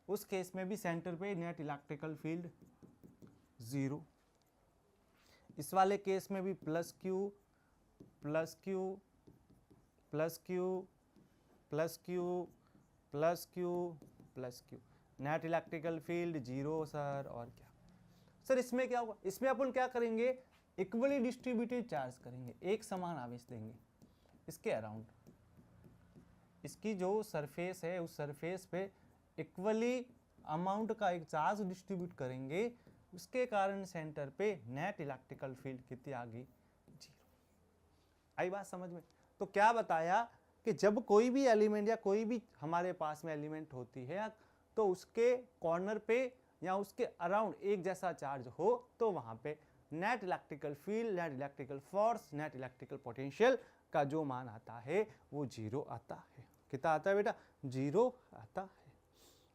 उस केस में भी सेंटर पे नेट इलेक्ट्रिकल फील्ड जीरो, इस वाले केस में भी plus Q plus Q plus Q plus Q plus Q plus Q, net electrical field zero sir. और क्या सर इसमें क्या होगा? इसमें अपन क्या करेंगे, इक्वली डिस्ट्रीब्यूटेड चार्ज करेंगे, एक समान आवेश देंगे इसके अराउंड, इसकी जो सरफेस है उस सरफेस पे इक्वली अमाउंट का एक चार्ज डिस्ट्रीब्यूट करेंगे, उसके कारण सेंटर पे नेट इलेक्ट्रिकल फील्ड कितनी आ गई जीरो। आई बात समझ में? तो क्या बताया कि जब कोई भी एलिमेंट या कोई भी हमारे पास में एलिमेंट होती है तो उसके कॉर्नर पे या उसके अराउंड एक जैसा चार्ज हो तो वहां पे net electrical field, net electrical force, net electrical potential का जो मान आता है वो जीरो आता है। कितना आता है बेटा? जीरो आता है।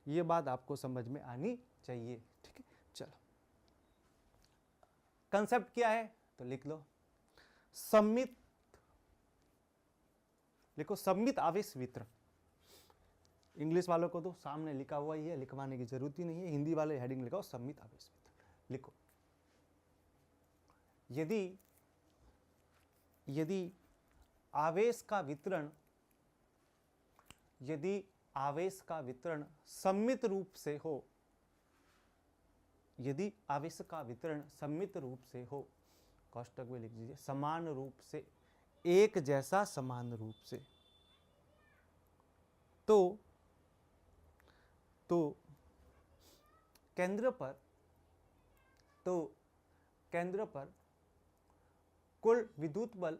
ये बात आपको समझ में आनी चाहिए, ठीक है। चलो कंसेप्ट क्या है तो लिख लो, सममित, लिखो सममित आवेश वितरण। इंग्लिश वालों को तो सामने लिखा हुआ ही है, लिखवाने की जरूरत ही नहीं है, हिंदी वाले हेडिंग लिखाओ सममित आवेश वितरण। लिखो यदि आवेश का वितरण, यदि आवेश का वितरण सममित रूप से हो, यदि आवेश का वितरण सममित रूप से हो, कोष्टक में लिख दीजिए समान रूप से, एक जैसा समान रूप से, तो केंद्र पर कुल विद्युत बल,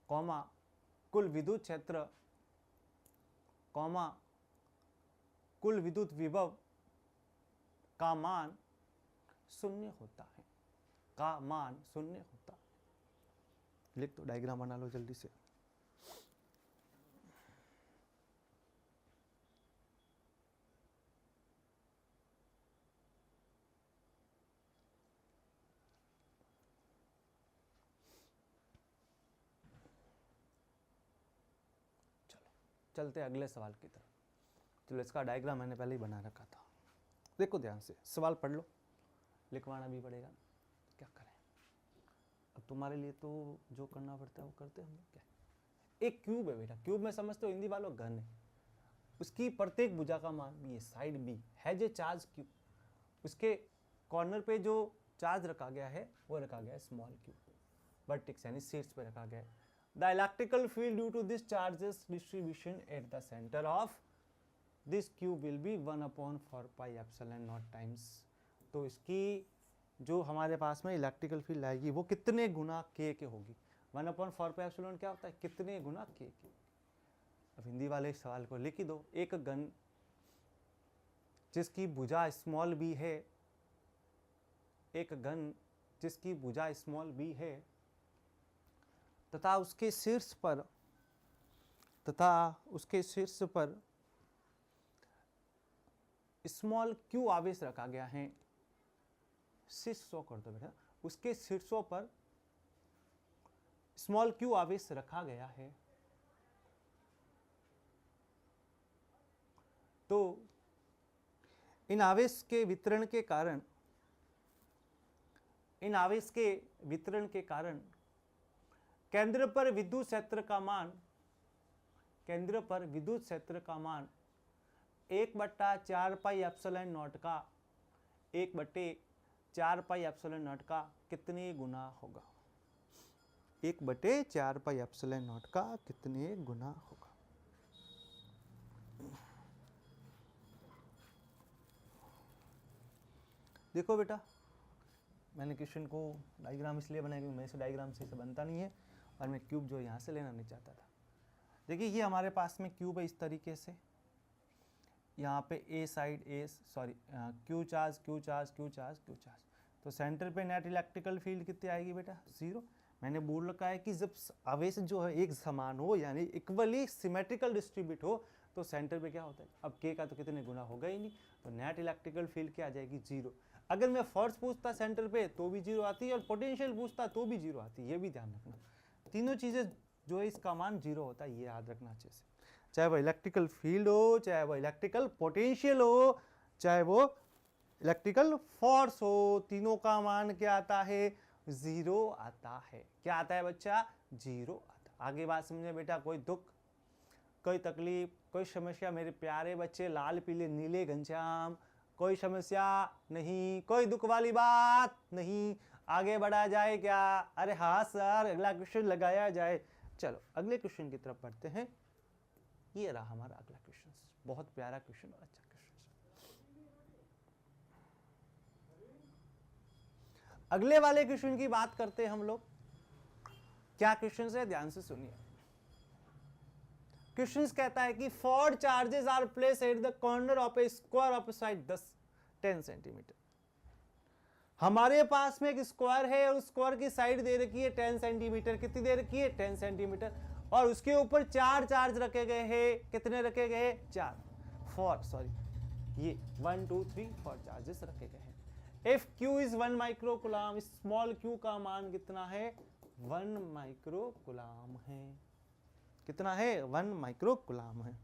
कॉमा कुल विद्युत क्षेत्र, कॉमा कुल विद्युत विभव का मान शून्य होता है, का मान शून्य होता है। लिख तो, डायग्राम बना लो जल्दी से। चलते अगले सवाल की तरफ। चलो इसका डायग्राम मैंने पहले ही बना रखा था, देखो ध्यान से, सवाल पढ़ लो, लिखवाना भी पड़ेगा, क्या करें अब तुम्हारे लिए तो जो करना पड़ता है वो करते हम लोग। क्या एक क्यूब है बेटा, क्यूब में समझते हो हिंदी वालों घन है, उसकी प्रत्येक भुजा का मान भी है, साइड बी है जो चार्ज क्यू, उसके कॉर्नर पे जो चार्ज रखा गया है वो रखा गया है स्मॉल क्यू, वर्टेक्स यानी शीर्ष पे रखा गया है। The electrical field due to this charges distribution at the center of this cube will be 1/4 pi epsilon naught times। तो इसकी जो हमारे पास में इलेक्ट्रिकल फील्ड आएगी वो कितने गुना k के होगी? 1/4 pi epsilon क्या होता है? कितने गुना k के। अब हिंदी वाले इस सवाल को लिख ही दो, एक घन जिसकी भुजा स्मॉल b है, एक घन जिसकी भुजा स्मॉल b है तथा उसके शीर्ष पर स्मॉल क्यू आवेश रखा गया है। शीर्ष शो कर दो बेटा, उसके शीर्षों पर स्मॉल क्यू आवेश रखा गया है, तो इन आवेश के वितरण के कारण केंद्र पर विद्युत क्षेत्र का मान 1/4 पाई एप्सिलॉन नॉट का 1/4 पाई एप्सिलॉन नॉट का कितने गुना होगा? 1/4πε0 का कितने गुना होगा? देखो बेटा, मैंने क्वेश्चन को डायग्राम इसलिए बनाया क्योंकि मेरे से डायग्राम से बनता नहीं है और मैं क्यूब जो यहाँ से लेना नहीं चाहता था। देखिए ये हमारे पास में क्यूब है इस तरीके से, यहाँ पे a side q charge q charge q charge q charge, तो सेंटर पे नेट इलेक्ट्रिकल फील्ड कितनी आएगी बेटा? 0। मैंने बोल रखा है कि जब आवेश जो है एक समान हो यानी इक्वली सिमेट्रिकल डिस्ट्रीब्यूट हो तो सेंटर पे क्या होता है? अब के का तो कितने गुना होगा ही नहीं, तो नेट इलेक्ट्रिकल फील्ड क्या आ जाएगी? 0। अगर मैं फोर्स पूछता सेंटर पे तो भी 0 आती है और पोटेंशियल पूछता तो भी 0 आती है, ये भी ध्यान रखना। तीनों चीजें जो है इसका मान 0 होता है, ये याद रखना अच्छे से। चाहे वो इलेक्ट्रिकल फील्ड हो, चाहे वो इलेक्ट्रिकल पोटेंशियल हो, चाहे वो इलेक्ट्रिकल फोर्स हो, तीनों का मान क्या आता है? 0 आता है। क्या आता है बच्चा? 0 आता। आगे बात समझे बेटा? कोई दुख, कोई तकलीफ, कोई समस्या मेरे प्यारे बच्चे लाल पीले नीले घनश्याम? कोई समस्या नहीं, कोई दुख वाली बात नहीं। आगे बढ़ा जाए क्या? अरे हाँ सर, अगला क्वेश्चन लगाया जाए। चलो अगले क्वेश्चन की तरफ बढ़ते हैं। ये रहा हमारा अगला क्वेश्चन, बहुत प्यारा क्वेश्चन और अच्छा क्वेश्चन। अगले वाले क्वेश्चन की बात करते हैं हम लोग। क्या क्वेश्चन है? ध्यान से सुनिए। क्वेश्चन कहता है कि 4 charges are placed at the corner of a square of side 10 centimetre. हमारे पास में एक स्क्वायर है और स्क्वायर की साइड दे रखी है 10 सेंटीमीटर। कितनी दे रखी है? 10 सेंटीमीटर। और उसके ऊपर 4 चार्ज रखे गए हैं। कितने रखे गए? 4 ये 1 2 3 4 चार्जेस रखे गए हैं। If Q is 1 microcoulomb, small Q का मान कितना है? 1 माइक्रोकुलाम है। कितना है? 1 माइक्रोकुलाम है।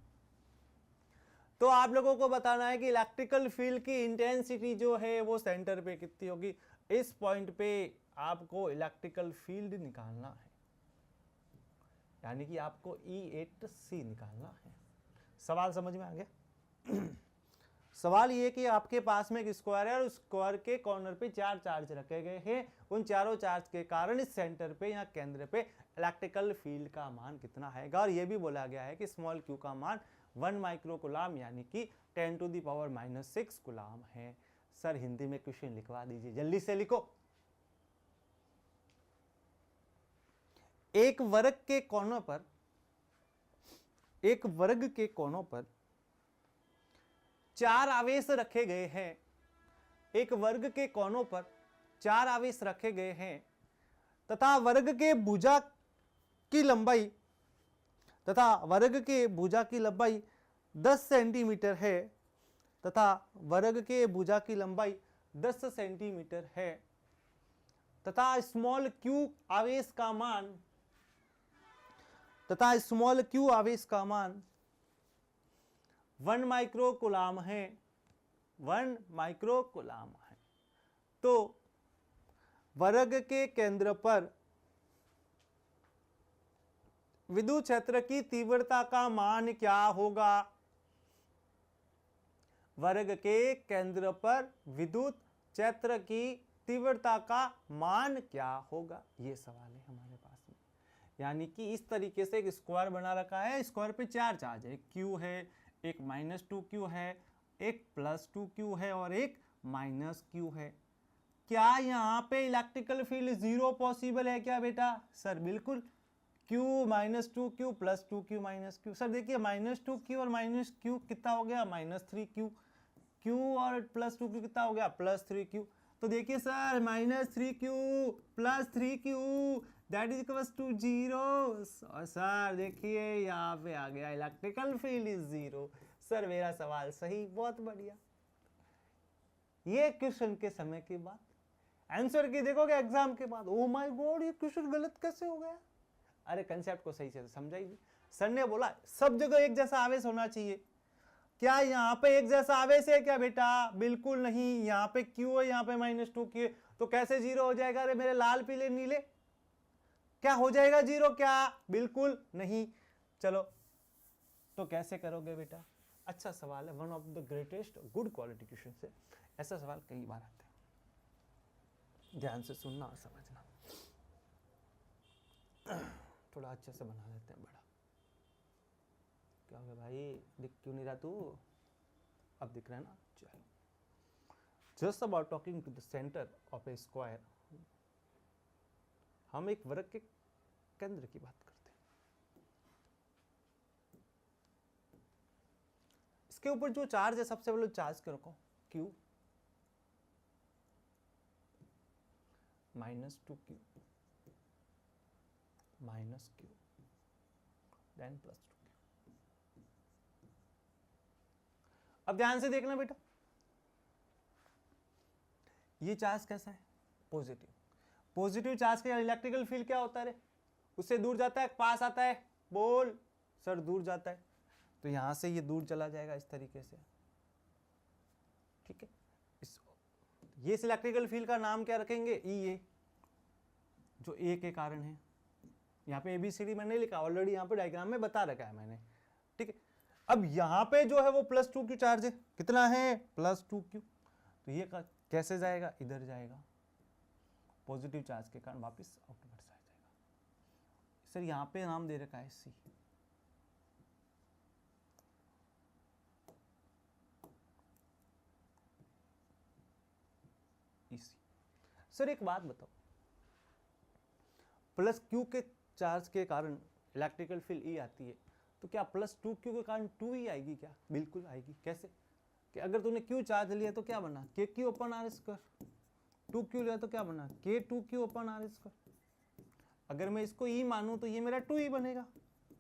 तो आप लोगों को बताना है कि इलेक्ट्रिकल फील्ड की इंटेंसिटी जो है वो सेंटर पे कितनी होगी। इस पॉइंट पे आपको इलेक्ट्रिकल फील्ड निकालना है, यानी कि आपको E8C निकालना है। सवाल समझ में आ गया? सवाल ये कि आपके पास में एक स्क्वायर है और स्क्वायर के कॉर्नर पे 4 चार्ज रखे गए हैं। उन चारों चार्ज के कारण इस सेंटर पे या केंद्र पे इलेक्ट्रिकल फील्ड का मान कितना आएगा। और ये भी बोला गया है कि स्मॉल क्यू का मान 1 माइक्रोकुलाम यानी कि 10⁻⁻⁶ कुलाम है। सर हिंदी में क्वेश्चन लिखवा दीजिए, जल्दी से लिखो। एक वर्ग के कोनों पर 4 आवेश रखे गए हैं। एक वर्ग के कोनों पर 4 आवेश रखे गए हैं तथा वर्ग के भुजा की लंबाई 10 सेंटीमीटर है तथा वर्ग के भुजा की लंबाई 10 सेंटीमीटर है तथा स्मॉल क्यू आवेश का मान 1 माइक्रोकुलाम है। 1 माइक्रोकुलाम है। तो वर्ग के केंद्र पर विद्युत क्षेत्र की तीव्रता का मान क्या होगा? वर्ग के केंद्र पर विद्युत क्षेत्र की तीव्रता का मान क्या होगा? ये सवाल है हमारे पास में। यानी कि इस तरीके से एक स्क्वायर बना रखा है। स्क्वायर पे 4 चार्ज है, एक क्यू है, एक -2q है, एक +2q है और एक -q है। क्या यहाँ पे इलेक्ट्रिकल फील्ड 0 पॉसिबल है क्या बेटा? सर बिल्कुल। q -2q +2q -q। Sir देखिए -2q और -q कितना हो गया? -3q। q और +2q कितना हो गया? +3q। तो देखिए sir -3q +3q that is equals to 0। और सर देखिए यहाँ पे आ गया इलेक्ट्रिकल फील्ड इज 0। सर मेरा सवाल सही, बहुत बढ़िया। ये क्वेश्चन के समय के बाद आंसर की देखोगे एग्जाम के बाद, ओ माय गॉड ये क्वेश्चन गलत कैसे हो गया? अरे कंसेप्ट को सही से समझाइए। सर ने बोला सब जगह एक जैसा आवेश होना चाहिए। क्या यहाँ पे एक जैसा आवेश है क्या बेटा? बिल्कुल नहीं। यहाँ पे क्यू है, यहाँ पे -2q है, तो कैसे 0 हो जाएगा? अरे मेरे लाल पीले नीले, क्या हो जाएगा 0? क्या? बिल्कुल नहीं। चलो तो कैसे करोगे बेटा? अच्छा सवाल है, one of the greatest good quality question से। ऐसा सवाल कई बार आते हैं, ध्यान से सुनना और समझना। थोड़ा अच्छे से बना लेते हैं बड़ा। क्या हो गया भाई, दिख क्यों नहीं रहा तू? अब दिख रहा है ना? चलो, just about talking to the centre of a square, हम एक वर्ग के केंद्र की बात करते हैं। इसके ऊपर जो चार्ज है, सबसे पहले चार्ज को रखो Q -2Q -Q then +2Q। अब ध्यान से देखना बेटा, ये चार्ज कैसा है? पॉजिटिव। पॉजिटिव चार्ज का इलेक्ट्रिकल फील्ड क्या होता है रे? उससे दूर जाता है, पास आता है? बोल सर, दूर जाता है। तो यहां से ये दूर चला जाएगा इस तरीके से, ठीक है। ये इलेक्ट्रिकल फील्ड का नाम क्या रखेंगे? E, जो ए के कारण है। यहाँ पे ABCD मैंने लिखा ऑलरेडी, यहाँ पे डायग्राम में बता रखा है मैंने, ठीक है। अब यहाँ पे जो है वो +2Q चार्ज है। कितना है? +2Q। तो ये कैसे जाएगा? इधर जाएगा, पॉजिटिव चार्ज के कारण वापस आउटवर्ड आ जाएगा। सर यहाँ पे नाम दे रखा है C। सर एक बात बताओ, +Q के चार्ज के कारण इलेक्ट्रिकल फील्ड E आती है, तो क्या +2Q के कारण 2E आएगी क्या? बिल्कुल आएगी। कैसे? कि अगर तूने Q चार्ज लिया तो क्या बना? KQ/R²। 2Q लिया तो क्या बना? K2Q/R²। अगर मैं इसको E मानूं तो ये मेरा 2E बनेगा।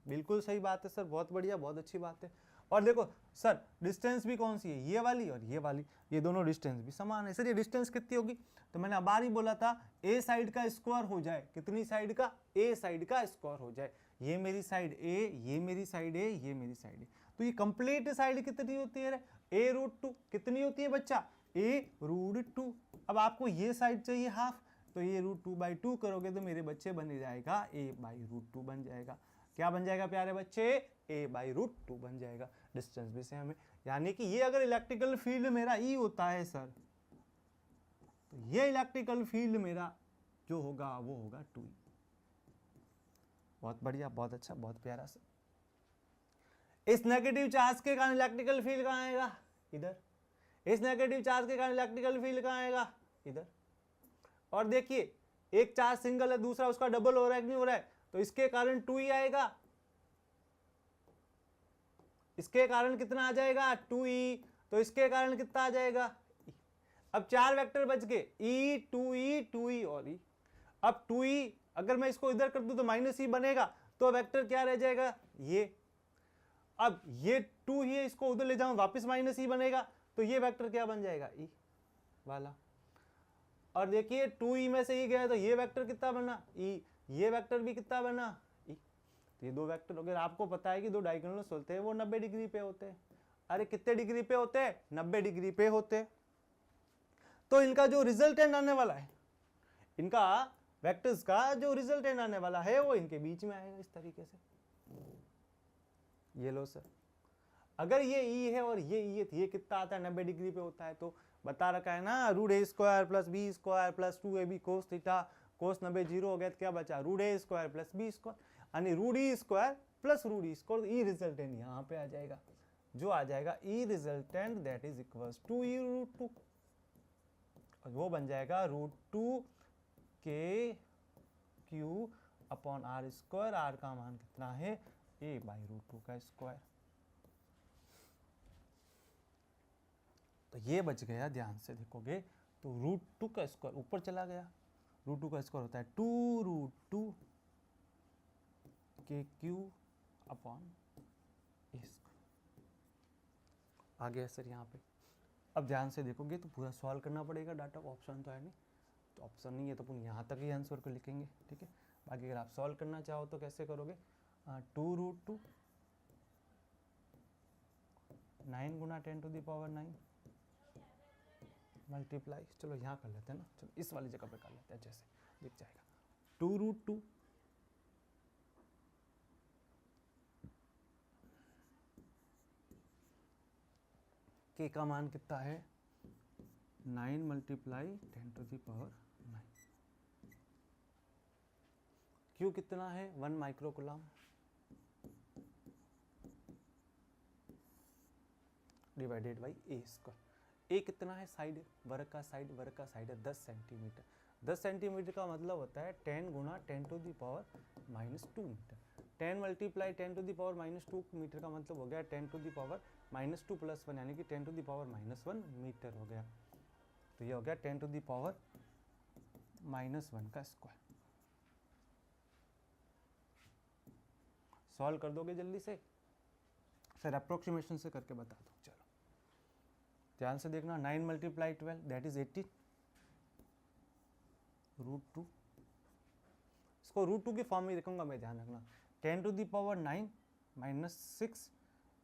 बिल्कुल सही बात है सर, बहुत बढ़िया, बहुत अच्छी बात है। और देखो सर, डिस्टेंस भी कौन सी है? ये वाली और ये वाली, ये दोनों डिस्टेंस भी समान है। सर ये डिस्टेंस कितनी होगी? तो मैंने अबार ही बोला था, ए साइड का स्क्वायर हो जाए। कितनी साइड का? ए साइड का स्क्वायर हो जाए। ये मेरी साइड A, ये मेरी साइड A, ये मेरी साइड A। तो ये कंप्लीट साइड कितनी होती है? A√2। कितनी होती है बच्चा? A√2। अब आपको ये साइड चाहिए हाफ, तो ये √2/2 करोगे तो मेरे बच्चे बन जाएगा A/√2 बन जाएगा। क्या बन जाएगा प्यारे बच्चे? A/√2 बन जाएगा। डिस्टेंस भी सेम है। यानी कि ये अगर इलेक्ट्रिकल फील्ड मेरा E होता है सर, तो ये इलेक्ट्रिकल फील्ड मेरा जो होगा वो होगा 2E। बहुत बढ़िया, बहुत अच्छा, बहुत प्यारा सा। इस नेगेटिव चार्ज के कारण इलेक्ट्रिकल फील्ड कहां आएगा? इधर। इस नेगेटिव चार्ज के कारण इलेक्ट्रिकल फील्ड कहां आएगा? इधर। और देखिए, एक चार्ज सिंगल है, दूसरा उसका डबल हो रहा है कि नहीं हो रहा है? तो इसके कारण 2E आएगा। इसके कारण कितना आ जाएगा? 2E। तो इसके कारण कितना आ जाएगा? E। अब 4 वेक्टर बच गए, E, 2E, 2E और E। अब 2E अगर मैं इसको इधर कर दूं तो -E बनेगा, तो वेक्टर क्या रह जाएगा? ये। अब ये 2 ही है, इसको उधर ले जाऊं वापस -E बनेगा, तो ये वेक्टर क्या बन जाएगा? E वाला। और देखिए 2E में से E गया तो ये वेक्टर कितना बना? E। ये वेक्टर भी कितना बना? E। तो ये दो वेक्टर, अगर आपको पता है कि दो डायगोनल्स होते हैं वो 90 डिग्री पे होते हैं। अरे कितने डिग्री पे होते हैं? 90 डिग्री पे होते हैं। तो इनका जो रिजल्टेंट आने वाला है, इनका वेक्टर्स का जो रिजल्टेंट आने वाला है वो इनके बीच में आएगा इस तरीके से। ये लो सर, अगर ये E है और ये E है तो ये कितना आता है? 90 डिग्री पे होता है। तो बता रखा है ना, √A² + B² + 2AB cos theta, cos 90 zero हो गया तो क्या बचा? √A² + B², यानी √E² + √E²। E रिजल्टेंट यहाँ पे आ जाएगा, जो आ जाएगा E resultant that is equals to E√2, और वो बन जाएगा √2 KQ/R²। R का मान कितना है? A/√2 का स्क्वायर। तो ये बच गया, ध्यान से देखोगे तो √2 का स्क्वायर ऊपर चला गया। √2 का स्क्वायर होता है 2√2 KQ/A²। आ गया सर यहाँ पे। अब ध्यान से देखोगे तो पूरा सॉल्व करना पड़ेगा डाटा को, ऑप्शन तो है नहीं, तो ऑप्शन नहीं है तो अपन यहाँ तक ही आंसर को लिखेंगे, ठीक है। बाकी अगर आप सॉल्व करना चाहो तो कैसे करोगे? 2√2 9 × 10⁹ मल्टीप्लाई, चलो यहाँ कर लेते हैं ना, चलो इस वाली जगह पे कर लेते हैं, जैसे दिख जाएगा 2√2 के का मान कितना है? 9 × 10⁹ Q कितना है 1 micro coulomb divided by a square. A कितना है साइड, वर्ग का साइड है 10 सेंटीमीटर। 10 सेंटीमीटर का मतलब होता है 10 गुना 10 to the power -2 metre. 10 multiply 10 to the power -2 metre का मतलब हो गया 10 टू द पावर -2 + 1 यानी कि 10 टू द पावर -1 मीटर हो गया। तो ये हो गया 10 टू द पावर -1 का स्क्वायर। सॉल्व कर दोगे जल्दी से? सर अप्रोक्सीमेशन से करके बता दो। चलो ध्यान से देखना, 9 मल्टीप्लाई 12 दैट इज 18 √2। इसको √2 की फॉर्म में लिखूंगा मैं, ध्यान रखना। 10 टू द पावर 9 -6,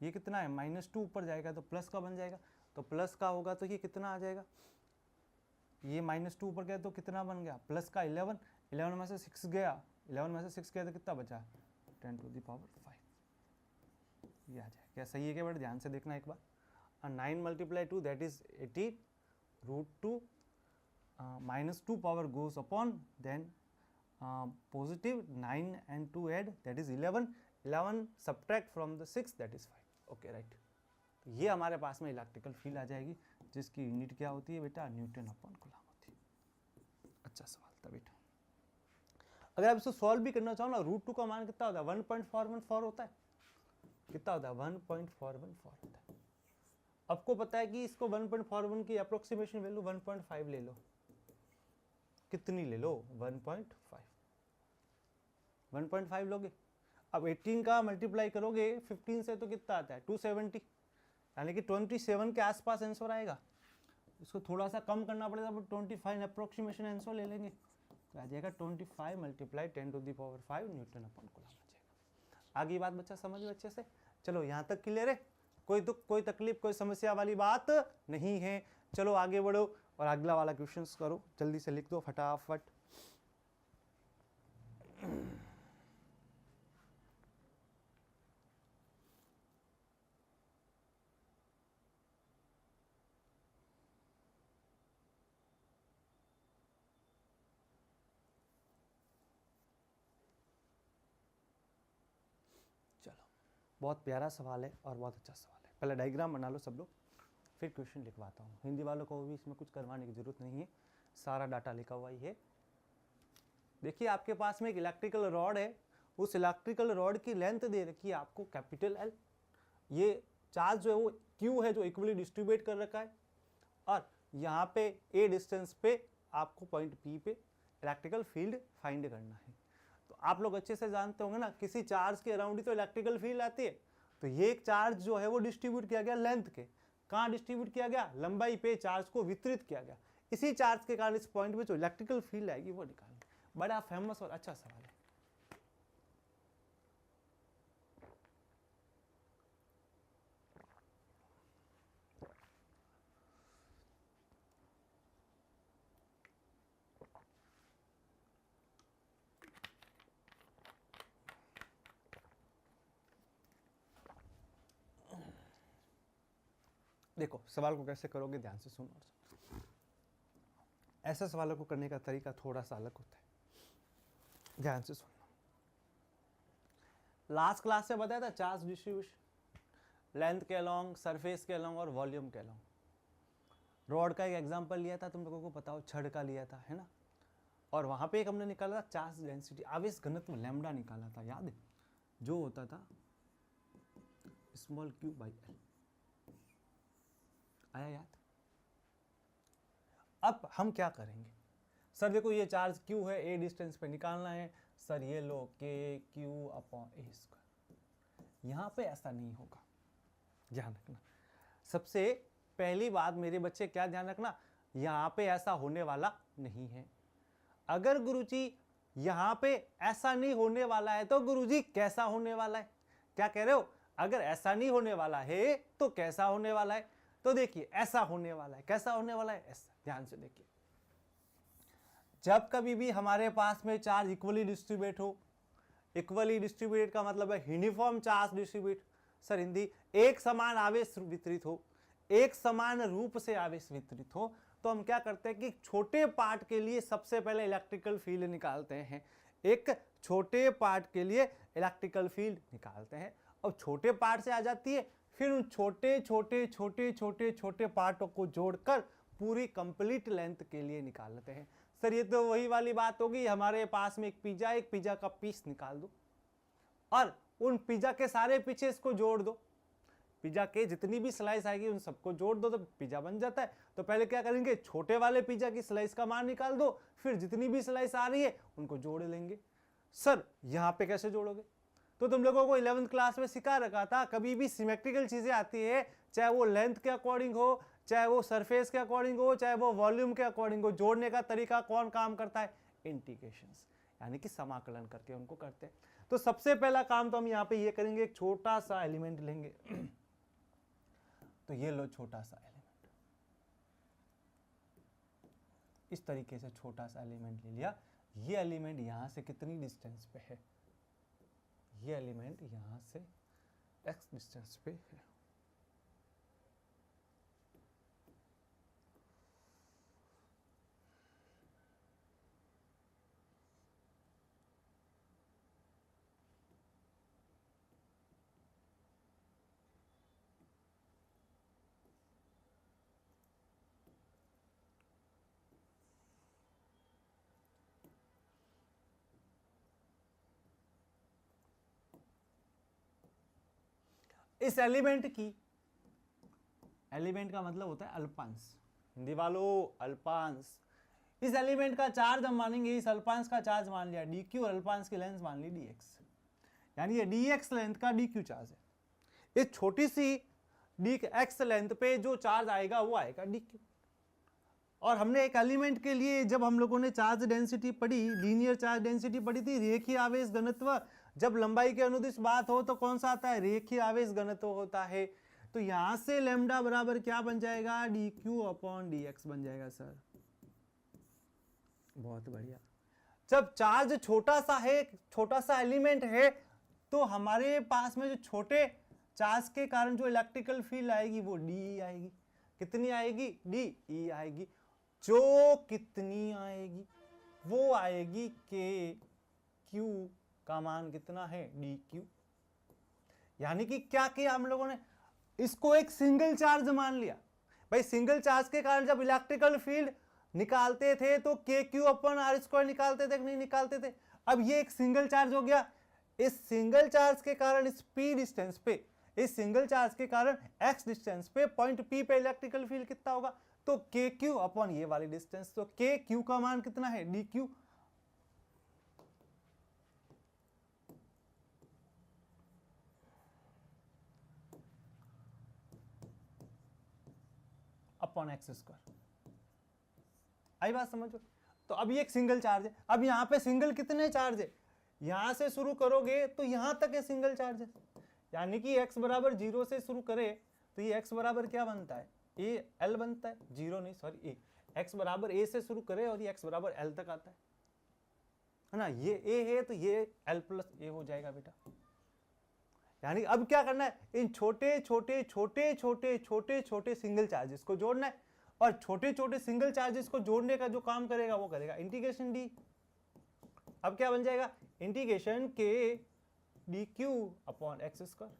ये कितना है -2 ऊपर जाएगा तो प्लस का बन जाएगा, तो प्लस का होगा तो ये कितना आ जाएगा, ये -2 ऊपर गया तो कितना बन गया प्लस का 11, 11 में से 6 गया, 11 में से 6 गया तो कितना बचा 10 टू द पावर 5। ये आ जाएगा। क्या सही है क्या बेटा? ध्यान से देखना एक बार। 9 मल्टीप्लाई 2 दैट इज 18 √2 -2 पावर गोes upon then positive 9 and 2 add that is 11 subtract from the 6 that is 5। Okay right. तो ये हमारे पास में इलेक्ट्रिकल फील्ड आ जाएगी जिसकी यूनिट क्या होती है बेटा, न्यूटन अपॉन कूलम होती है। अच्छा सवाल था बेटा। अगर आप इसको सॉल्व भी करना चाहो ना, √2 का मान कितना होता है 1.414 होता है। कितना होता है 1.414 होता है। आपको पता है कि इसको 1.41 की अप्रोक्सीमेशन वैल्यू 1.5 ले लो। कितनी ले लो 1.5 लोगे। अब 18 का मल्टीप्लाई करोगे 15 से तो कितना आता है 270, यानी कि 27 के आसपास आंसर आएगा। इसको थोड़ा सा कम करना पड़ेगा, बट 25 अप्रोक्सीमेशन आंसर ले लेंगे तो आ जाएगा 25 multiply 10 to the power 5 newton upon coulomb आ जाएगा। आगे बात बच्चा समझ में अच्छे से? चलो यहाँ तक क्लियर है? कोई दुख, कोई तकलीफ, कोई समस्या वाली बात नहीं है। चलो आगे बढ़ो और अगला वाला क्वेश्चन करो, जल्दी से लिख दो फटाफट। बहुत प्यारा सवाल है और बहुत अच्छा सवाल है। पहले डायग्राम बना लो सब लोग, फिर क्वेश्चन लिखवाता हूँ। हिंदी वालों को भी इसमें कुछ करवाने की जरूरत नहीं है, सारा डाटा लिखा हुआ ही है। देखिए आपके पास में एक इलेक्ट्रिकल रॉड है, उस इलेक्ट्रिकल रॉड की लेंथ दे रखी है आपको कैपिटल L। ये चार्ज जो है वो Q है जो इक्वली डिस्ट्रीब्यूट कर रखा है, और यहाँ पे A डिस्टेंस पे आपको पॉइंट P पे इलेक्ट्रिकल फील्ड फाइंड करना है। तो आप लोग अच्छे से जानते होंगे ना, किसी चार्ज के अराउंड ही तो इलेक्ट्रिकल फील्ड आती है। तो ये एक चार्ज जो है वो डिस्ट्रीब्यूट किया गया लेंथ के, कहाँ डिस्ट्रीब्यूट किया गया, लंबाई पे चार्ज को वितरित किया गया। इसी चार्ज के कारण इस पॉइंट पे जो इलेक्ट्रिकल फील्ड आएगी वो निकालनी। बड़ा फेमस और अच्छा सवाल है। देखो सवाल को कैसे करोगे, ध्यान से सुनो। ऐसे सवालों को करने का तरीका थोड़ा सा अलग होता है, ध्यान से सुनना। लास्ट क्लास में बताया था चार्ज डिस्ट्रीब्यूशन लेंथ के अलोंग, सरफेस के अलोंग और वॉल्यूम के अलोंग। रॉड का एक एग्जांपल लिया था, तुम लोगों को पता हो, छड़ का लिया था, है ना। और वहां पे एक हमने निकाला था चार्ज डेंसिटी, आवेश घनत्व लैम्बडा निकाला था, याद है, जो होता था q/L। आया याद? अब हम क्या करेंगे, सर देखो ये चार्ज Q है, A डिस्टेंस पे निकालना है, सर ये लो KQ/A²। यहाँ पे ऐसा नहीं होगा, ध्यान रखना। सबसे पहली बात मेरे बच्चे क्या ध्यान रखना, यहाँ पे ऐसा होने वाला नहीं है। अगर गुरुजी यहाँ पे ऐसा नहीं होने वाला है तो गुरुजी कैसा होने वाला है? क्या कह रहे हो? अगर ऐसा नहीं होने वाला है तो कैसा होने वाला है? तो देखिए ऐसा होने वाला है। कैसा होने वाला है? ऐसा। ध्यान से देखिए, जब कभी भी हमारे पास में चार्ज इक्वली डिस्ट्रीब्यूट हो, इक्वली डिस्ट्रीब्यूट का मतलब है uniform charge distribute, sir Hindi, एक समान आवेश वितरित हो, एक समान रूप से आवेश वितरित हो, तो हम क्या करते हैं कि छोटे पार्ट के लिए सबसे पहले इलेक्ट्रिकल फील्ड निकालते हैं। एक छोटे पार्ट के लिए इलेक्ट्रिकल फील्ड निकालते हैं। अब छोटे पार्ट से आ जाती है, फिर उन छोटे छोटे छोटे छोटे छोटे पार्टों को जोड़कर पूरी कंप्लीट लेंथ के लिए निकालते हैं। सर ये तो वही वाली बात होगी, हमारे पास में एक पिज्जा का पीस निकाल दो और उन पिज्जा के सारे पीसेस को जोड़ दो, पिज्जा के जितनी भी स्लाइस आएगी उन सबको जोड़ दो तो पिज्जा बन जाता है। तो पहले क्या करेंगे, छोटे वाले पिज्जा की स्लाइस का मान निकाल दो, फिर जितनी भी स्लाइस आ रही है उनको जोड़ लेंगे। सर यहाँ पे कैसे जोड़ोगे, तो तुम लोगों को 11th क्लास में सिखा रखा था, कभी भी सिमेट्रिकल चीजें आती है, चाहे वो लेंथ के अकॉर्डिंग हो, चाहे वो सरफेस के अकॉर्डिंग हो, चाहे वो वॉल्यूम के अकॉर्डिंग हो, जोड़ने का तरीका कौन काम करता है, इंटीग्रेशंस, यानी कि समाकलन करके उनको करते हैं। तो सबसे पहला काम तो हम यहाँ पे ये करेंगे, एक छोटा सा एलिमेंट लेंगे। तो ये लो छोटा सा एलिमेंट, इस तरीके से छोटा सा एलिमेंट ले लिया। ये एलिमेंट यहां से कितनी डिस्टेंस पे है, ये एलिमेंट यहां से x डिस्टेंस पे है। इस एलिमेंट की, एलिमेंट का मतलब होता है अल्पांश, हिंदी वालों अल्पांश। इस एलिमेंट का चार्ज हम मानेंगे, इस अल्पांश का चार्ज मान लिया dq और अल्पांश की लेंथ मान ली dx, यानी ये dx लेंथ का dq चार्ज है। इस छोटी सी dx लेंथ पे जो चार्ज आएगा वो आएगा dq। और हमने एक एलिमेंट के लिए जब हम लोगों ने चार्ज डेंसिटी पढ़ी, लीनियर चार्ज डेंसिटी पढ़ी थी, रेखीय आवेश घनत्व, जब लंबाई के अनुदिश बात हो तो कौन सा आता है, रेखीय आवेश घनत्व होता है। तो यहां से लैम्डा बराबर क्या बन जाएगा, dq अपॉन dx बन जाएगा। सर बहुत बढ़िया। जब चार्ज छोटा सा है, छोटा सा एलिमेंट है, तो हमारे पास में जो छोटे चार्ज के कारण जो इलेक्ट्रिकल फील्ड आएगी वो डी आएगी। कितनी आएगी, डी आएगी। जो कितनी आएगी वो आएगी के क्यू का मान कितना है, डी क्यू। यानी कि क्या किया हम लोगों ने, इसको एक सिंगल चार्ज मान लिया। भाई सिंगल चार्ज के कारण जब इलेक्ट्रिकल फील्ड निकालते थे तो के क्यू अपन आर स्क्वायर निकालते थे कि नहीं निकालते थे। अब ये एक सिंगल चार्ज हो गया, इस सिंगल चार्ज के कारण इस पी डिस्टेंस पे, इस सिंगल चार्ज के कारण x डिस्टेंस पे पॉइंट P पे इलेक्ट्रिकल फील्ड कितना होगा, तो के क्यू अपॉन ये वाली डिस्टेंस। तो के क्यू का मान कितना है, d q. Upon x square. आई बात समझो। तो अब ये एक सिंगल चार्ज है। अब यहाँ पे सिंगल कितने चार्ज है, यहां से शुरू करोगे तो यहां तक है सिंगल चार्ज है, यानी कि x बराबर 0 से शुरू करे तो ये x बराबर क्या बनता है, ए एल बनता है, 0 नहीं सॉरी ए, x बराबर a से शुरू करे और ये x बराबर l तक आता है ना, ये a है तो ये l प्लस a हो जाएगा बेटा। यानी अब क्या करना है, इन छोटे छोटे छोटे छोटे छोटे छोटे सिंगल चार्जेस को जोड़ना है, और छोटे छोटे सिंगल चार्जेस को जोड़ने का जो काम करेगा वो करेगा इंटीग्रेशन डी। अब क्या बन जाएगा, इंटीग्रेशन के D q upon x square.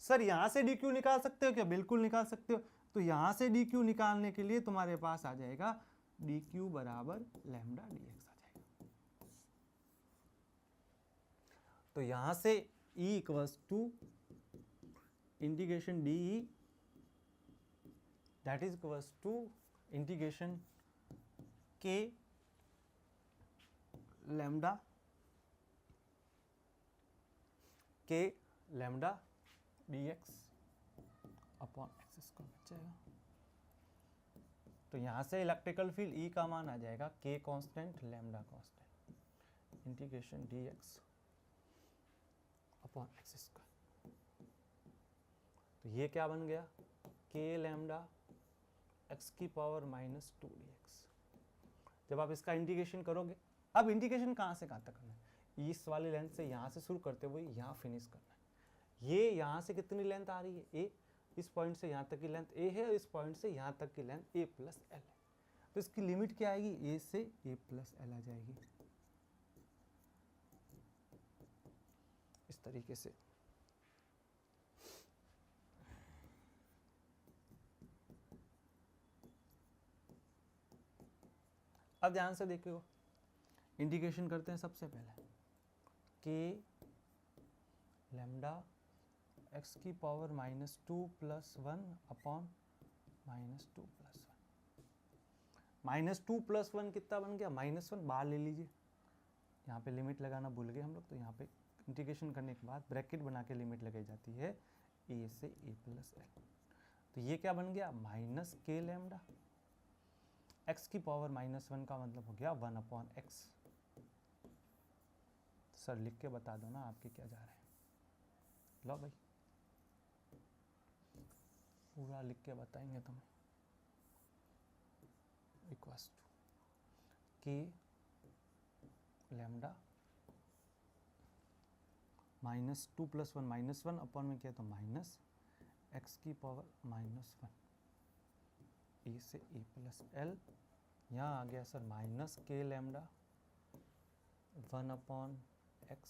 Sir यहां से डी क्यू निकाल सकते हो क्या, बिल्कुल निकाल सकते हो। तो यहां से डी क्यू निकालने के लिए तुम्हारे पास आ जाएगा डी क्यू बराबर लैम्डा डी एक्स आ जाएगा। तो यहां से E equals to integration D E that is equals to integration K lambda K lambda D X upon x square बच जाएगा। तो यहां से इलेक्ट्रिकल फील्ड ई का मान आ जाएगा के constant lambda constant integration D X upon x square. तो ये क्या बन गया, के लैम्डा एक्स की पावर माइनस 2 डी एक्स। जब आप इसका इंटीग्रेशन करोगे, अब इंटीग्रेशन कहाँ से कहाँ तक करना है, इस वाली लेंथ से यहाँ से शुरू करते हुए यहाँ फिनिश करना है। ये यहाँ से कितनी लेंथ आ रही है, ए, इस पॉइंट से यहाँ तक की लेंथ ए है, और इस पॉइंट से यहाँ तक की लेंथ ए प्लस एल है। तो इसकी लिमिट क्या आएगी, ए से ए प्लस एल आ जाएगी। तरीके से। अब ध्यान से देखियो, इंटीग्रेशन करते हैं सबसे पहले कि लैम्डा एक्स की पावर -2 + 1 अपॉन -2 + 1। -2 + 1 कितना बन गया? -1। बाहर ले लीजिए, यहाँ पे लिमिट लगाना भूल गए हम लोग, तो यहाँ पे इंटीग्रेशन करने के बाद ब्रैकेट बना के लिमिट लगाई जाती है a से a + l। तो ये क्या बन गया? -k lambda. x की पावर -1 का मतलब हो गया 1/x। सर लिख के बता दो ना आपके क्या जा रहे हैं। लो भाई, पूरा लिख के बताएंगे तुम्हें। Equals to K lambda -2 + 1 -1 upon में किया तो -x की पावर -1 a से a + l। यहाँ आ गया sir -k lambda 1/x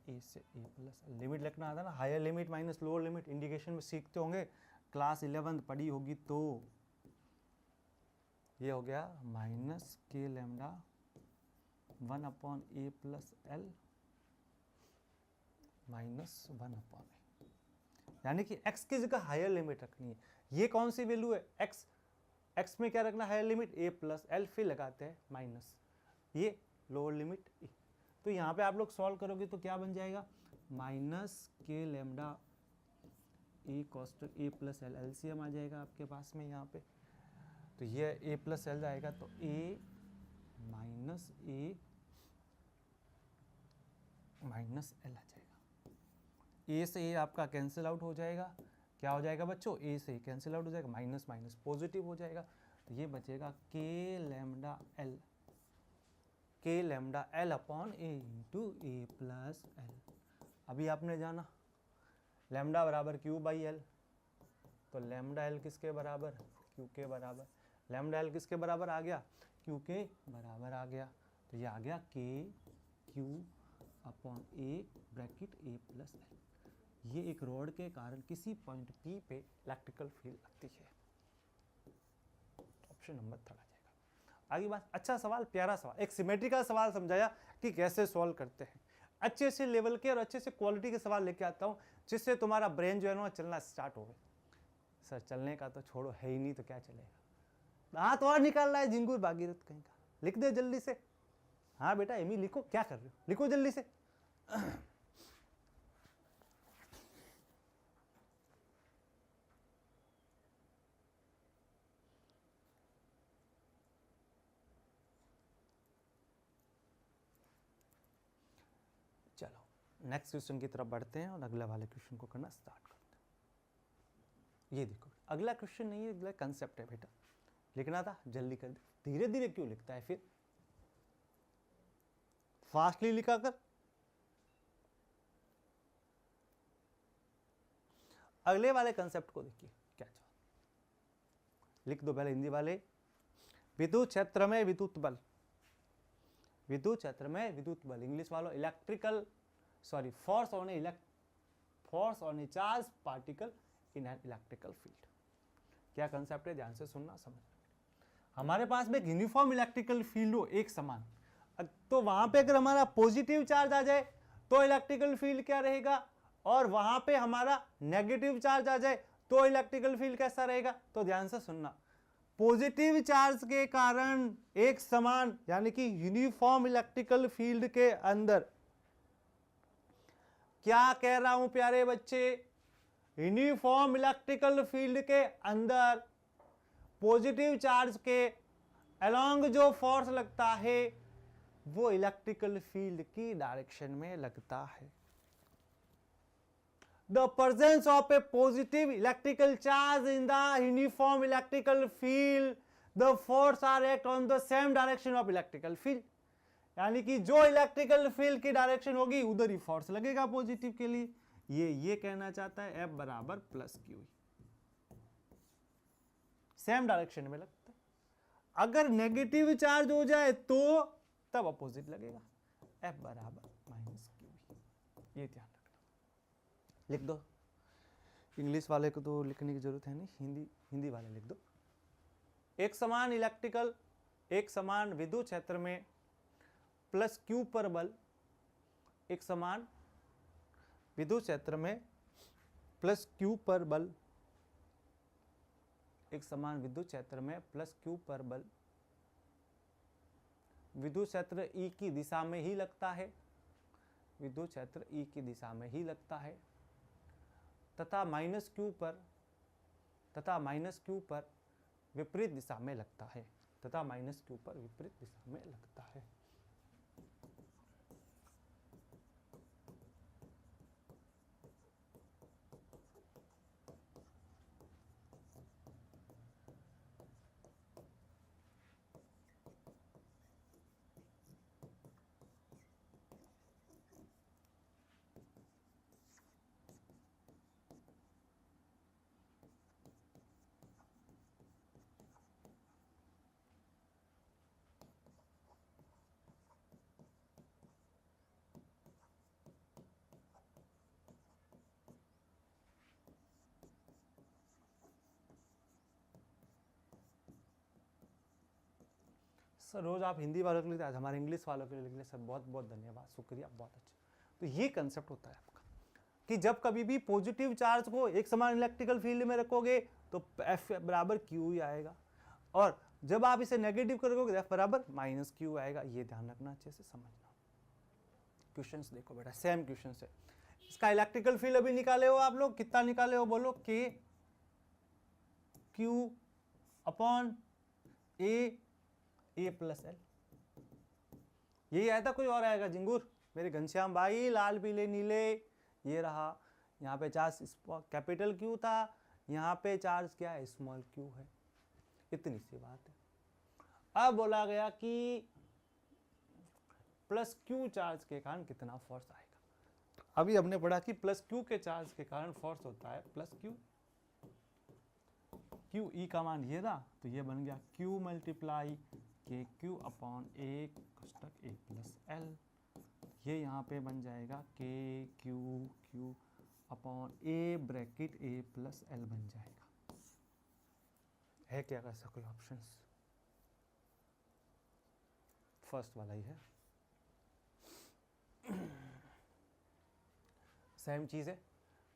a से a + l। लिमिट लिखना आता है ना, higher limit minus lower limit, indication में सीखते होंगे, क्लास 11 पढ़ी होगी तो। ये हो गया -k lambda 1/a + l -1/a, यानी कि x की जगह हायर लिमिट रखनी है। ये कौन सी वैल्यू है? x में क्या रखना? हायर लिमिट a + l, फिर लगाते हैं माइनस, ये लोअर लिमिट a। तो यहाँ पे आप लोग सॉल्व करोगे तो क्या बन जाएगा? -k lambda a cos a + l, LCM आ जाएगा आपके पास में यहाँ पे। तो ये a + l आएगा तो a - l आ जाएगा। a से a आपका कैंसिल आउट हो जाएगा। क्या हो जाएगा बच्चों? a से कैंसिल आउट हो जाएगा, माइनस माइनस पॉजिटिव हो जाएगा। तो ये बचेगा k lambda l upon a into a + l। अभी आपने जाना लैम्डा बराबर q/l, तो लैम्डा l किसके बराबर? q के बराबर। लैम्डा l किसके बराबर आ गया? q के बराबर आ गया। तो ये आ गया k q upon a bracket a + l। ये एक रॉड के कारण किसी पॉइंट P पे इलेक्ट्रिकल फील्ड लगती है। ऑप्शन नंबर 3 आ जाएगा। आगे बात, अच्छा सवाल, प्यारा सवाल, एक सिमेट्रिकल सवाल समझाया कि कैसे सॉल्व करते हैं। अच्छे से लेवल के और अच्छे से क्वालिटी के सवाल लेके आता हूँ, जिससे तुम्हारा ब्रेन जो है ना चलना स्टार्ट हो गए। सर चलने का तो छोड़ो, है ही नहीं तो क्या चलेगा। हाथ और निकाल रहा है जिंगूर भागीरथ कहीं का। लिख दे जल्दी से। हाँ बेटा एमी लिखो, क्या कर रहे हो? लिखो जल्दी से। चलो नेक्स्ट क्वेश्चन की तरफ बढ़ते हैं और अगले वाले क्वेश्चन को करना स्टार्ट करते हैं। ये देखो, अगला क्वेश्चन नहीं है, अगला कंसेप्ट है बेटा। लिखना था, जल्दी कर दे। धीरे धीरे क्यों लिखता है फिर? फास्टली लिखा कर। अगले वाले कंसेप्ट को देखिए क्या चाहते। लिख दो पहले हिंदी वाले। विद्युत क्षेत्र में विद्युत बल, विद्युत क्षेत्र में विद्युत बल। इंग्लिश वालों electrical force on A charge particle in an electrical field. क्या कंसेप्ट है? ध्यान से सुनना, समझना। हमारे पास में एक यूनिफॉर्म इलेक्ट्रिकल फील्ड हो, एक समान, तो वहां पे अगर हमारा पॉजिटिव चार्ज आ जाए तो इलेक्ट्रिकल फील्ड क्या रहेगा, और वहां पे हमारा नेगेटिव चार्ज आ जाए तो इलेक्ट्रिकल फील्ड कैसा रहेगा। तो ध्यान से सुनना, पॉजिटिव चार्ज के कारण एक समान यानी कि यूनिफॉर्म इलेक्ट्रिकल फील्ड के अंदर, क्या कह रहा हूं प्यारे बच्चे, यूनिफॉर्म इलेक्ट्रिकल फील्ड के अंदर पॉजिटिव चार्ज के अलोंग जो फोर्स लगता है वो इलेक्ट्रिकल फील्ड की डायरेक्शन में लगता है। The presence of a positive electrical charge in the uniform electrical field, the force are act on the same direction of electrical field। यानी कि जो इलेक्ट्रिकल फील्ड की डायरेक्शन होगी उधर ही फोर्स लगेगा पॉजिटिव के लिए। ये कहना चाहता है F बराबर +Q, सेम डायरेक्शन में लगता है। अगर नेगेटिव चार्ज हो जाए तो तब अपोजिट लगेगा, F बराबर -Q। ये ध्यान रखना। लिख दो, इंग्लिश वाले को तो लिखने की जरूरत है नहीं, हिंदी वाले लिख दो। एक समान विद्युत क्षेत्र में प्लस क्यू पर बल, एक समान विद्युत क्षेत्र में प्लस क्यू पर बल, एक समान विद्युत क्षेत्र में प्लस क्यू पर बल विद्युत क्षेत्र ई की दिशा में ही लगता है, विद्युत क्षेत्र ई की दिशा में ही लगता है तथा माइनस क्यू पर विपरीत दिशा में लगता है, तथा माइनस क्यू पर विपरीत दिशा में लगता है। सर रोज आप हिंदी वालों के लिए, आज हमारे इंग्लिश वालों के लिए लिख ले सर, बहुत बहुत धन्यवाद, शुक्रिया, बहुत अच्छा। तो ये कंसेप्ट होता है आपका कि जब कभी भी पॉजिटिव चार्ज को एक समान इलेक्ट्रिकल फील्ड में रखोगे तो F बराबर Q ही आएगा, और जब आप इसे नेगेटिव करोगे F बराबर माइनस Q आएगा। ये ध्यान रखना, अच्छे से समझना। क्वेश्चंस देखो बेटा, सेम क्वेश्चन है। इसका इलेक्ट्रिकल फील्ड अभी निकाले हो आप लोग, कितना निकाले हो बोलो? K Q upon A plus L। यही आया था, कोई और आएगा? जिंगूर मेरे घनश्याम भाई, लाल पीले नीले, ये रहा। यहाँ पे चार्ज कैपिटल Q था, यहाँ पे चार्ज क्या है? स्मॉल q है। इतनी सी बात है। अब बोला गया कि प्लस Q चार्ज के कारण कितना फोर्स आएगा। अभी हमने पढ़ा कि प्लस Q के चार्ज के कारण फोर्स होता है प्लस Q E का मान ये रहा, तो ये बन गया Q multiply KQ upon A कोष्टक A plus L। ये यहाँ पे बन जाएगा KQ upon A bracket A plus L बन जाएगा। है क्या ऐसा कोई ऑप्शंस? फर्स्ट वाला ही है। सेम चीज़ है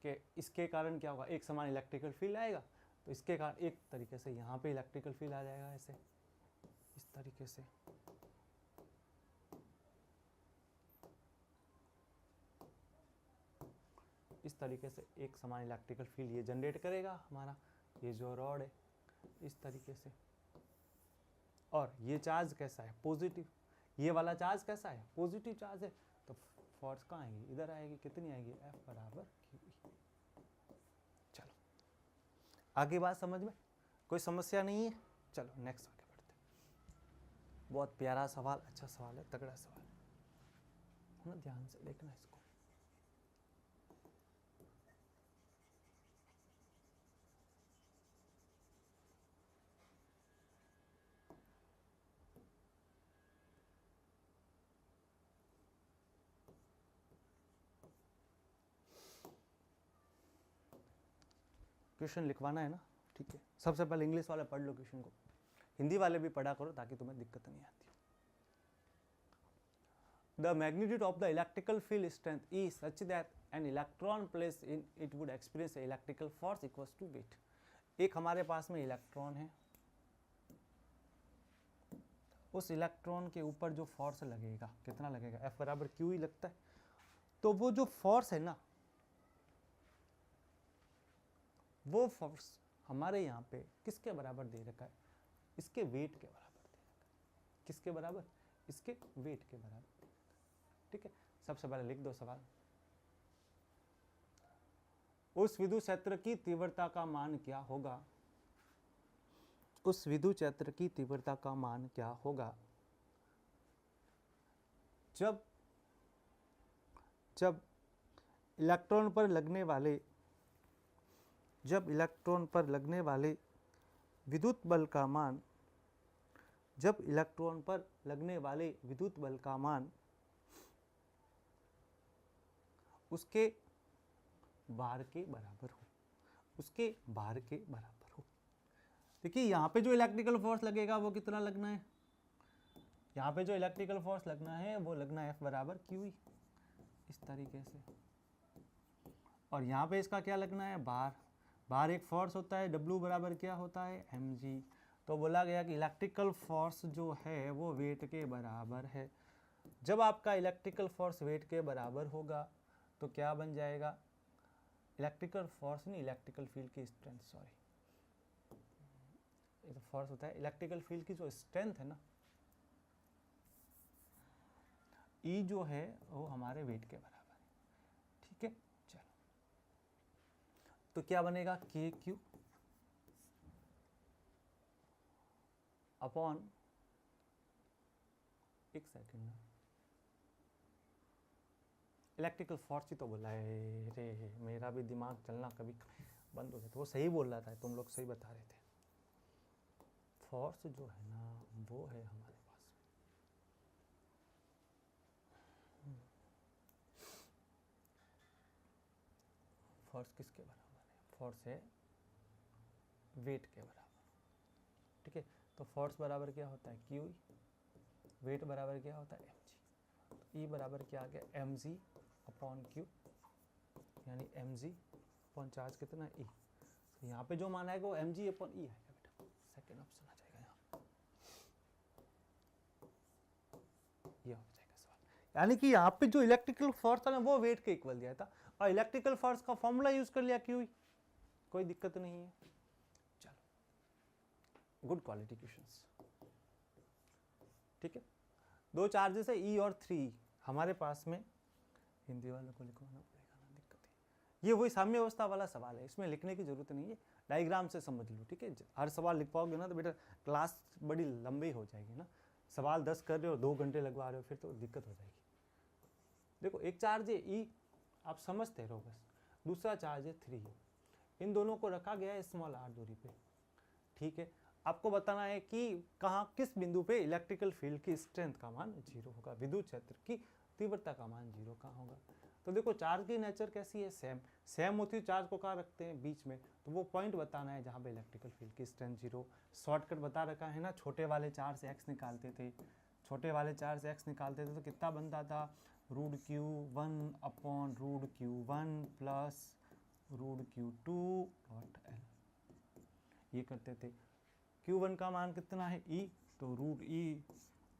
कि इसके कारण क्या होगा? एक समान इलेक्ट्रिकल फील्ड आएगा, तो इसके कारण एक तरीके से यहाँ पे इलेक्ट्रिकल फील्ड आ जाएगा, ऐसे इस तरीके से। इस तरीके से एक समान इलेक्ट्रिकल फील्ड ये जनरेट करेगा हमारा ये जो रॉड है, इस तरीके से। और ये चार्ज कैसा है? पॉजिटिव। ये वाला चार्ज कैसा है? पॉजिटिव चार्ज है, तो फोर्स कहाँ आएगी? इधर आएगी। कितनी आएगी? F बराबर QE। चलो आगे बात समझ में, कोई समस्या नहीं है। चलो नेक्स्ट आगे बढ़ते हैं। बहुत प्यारा सवाल, अच्छा सवाल है, तगड़ा सवाल है ना, ध्यान से देखना इसको। क्वेश्चन लिखवाना है ना, ठीक है। सबसे पहले इंग्लिश वाले पढ़ लो क्वेश्चन को, हिंदी वाले भी पढ़ा करो ताकि तुम्हें दिक्कत नहीं आती। The magnitude of the electrical field strength is such that an electron placed in it would experience a electrical force equals to weight। एक हमारे पास में इलेक्ट्रॉन है, उस इलेक्ट्रॉन के ऊपर जो फोर्स लगेगा, कितना लगेगा? F बराबर Q ही लगता है। तो वो जो फोर्स है ना, वो फोर्स हमारे यहाँ पे किसके बराबर दे रखा है? इसके वेट के बराबर दे रखा है। किसके बराबर? इसके वेट के बराबर दे रखा है, ठीक है। सबसे पहले लिख दो सवाल। उस विद्युत क्षेत्र की तीव्रता का मान क्या होगा? उस विद्युत क्षेत्र की तीव्रता का मान क्या होगा जब इलेक्ट्रॉन पर लगने वाले विद्युत बल का मान, जब इलेक्ट्रॉन पर लगने वाले विद्युत बल का मान उसके बार के बराबर हो, उसके बार के बराबर हो। देखिए यहाँ पे जो इलेक्ट्रिकल फोर्स लगेगा वो कितना लगना है, यहाँ पे जो इलेक्ट्रिकल फोर्स लगना है वो लगना है F बराबर QE, इस तरीके से। और यहाँ पे इसका क्या लगना है, बार। बार एक फोर्स होता है, W बराबर क्या होता है, mg। तो बोला गया कि इलेक्ट्रिकल फोर्स जो है वो वेट के बराबर है। जब आपका इलेक्ट्रिकल फोर्स वेट के बराबर होगा तो क्या बन जाएगा, इलेक्ट्रिकल फोर्स नहीं, इलेक्ट्रिकल फील्ड की स्ट्रेंथ, सॉरी, ये तो फोर्स होता है, इलेक्ट्रिकल फील्ड की जो स्ट्रेंथ है ना, E जो है वो हमारे वेट के बराबर है। ठीक है, चलो, तो क्या बनेगा, KQ अपॉन, एक सेकेंड ना, इलेक्ट्रिकल फोर्स ही तो बोला है रे, मेरा भी दिमाग चलना कभी बंद हो गया। तो वो सही बोल रहा था, तुम लोग सही बता रहे थे। फोर्स जो है ना वो है हमारे पास में, फोर्स किसके बराबर है, फोर्स है वेट के बराबर। ठीक है, तो फोर्स बराबर क्या होता है, QE, वेट बराबर क्या होता है, mg। तो E बराबर क्या आ गया, mg अपॉन Q, यानी mg अपॉन चार्ज कितना E। तो यहाँ पे जो मान आएगा वो mg अपॉन E आएगा बेटा, सेकेंड ऑप्शन आ जाएगा यहाँ, ये हो जाएगा सवाल। यानी कि यहाँ पे जो इलेक्ट्रिकल फोर्स था ना वो वेट के इक्वल दिया था, और इलेक्ट्रिकल फोर्स का फॉर्मूला यूज कर लिया QE, कोई दिक्कत नहीं है। चलो, गुड क्वालिटी क्वेश्चंस। ठीक है, दो चार्जेस है E और 3 हमारे पास में, हिंदी वालों को लिखवाना पड़ेगा ना, दिक्कत है। ये वही साम्य अवस्था वाला सवाल है, इसमें लिखने की जरूरत नहीं है, डायग्राम से समझ लो। ठीक है, हर सवाल लिख पाओगे ना तो बेटा क्लास बड़ी लंबी हो जाएगी ना, सवाल 10 कर रहे हो 2 घंटे लगवा रहे हो, फिर तो दिक्कत हो जाएगी। देखो, एक चार्ज है E, आप समझते रहो बस, दूसरा चार्ज है 3, इन दोनों को रखा गया है स्मॉल r दूरी पे। ठीक है, आपको बताना है कि कहाँ, किस बिंदु पे इलेक्ट्रिकल फील्ड की स्ट्रेंथ का मान 0 होगा, विद्युत क्षेत्र की तीव्रता का मान 0 कहाँ होगा। तो देखो, चार्ज की नेचर कैसी है, सेम होती है। चार्ज को कहाँ रखते हैं, बीच में, तो वो पॉइंट बताना है जहाँ पे इलेक्ट्रिकल फील्ड की स्ट्रेंथ 0। शॉर्टकट बता रखा है ना, छोटे वाले चार्ज से x निकालते थे, छोटे वाले चार्ज से x निकालते थे तो कितना बनता था, √Q1 upon √Q1 plus √Q2 dot L, ये करते थे। Q1 का मान कितना है E, तो √E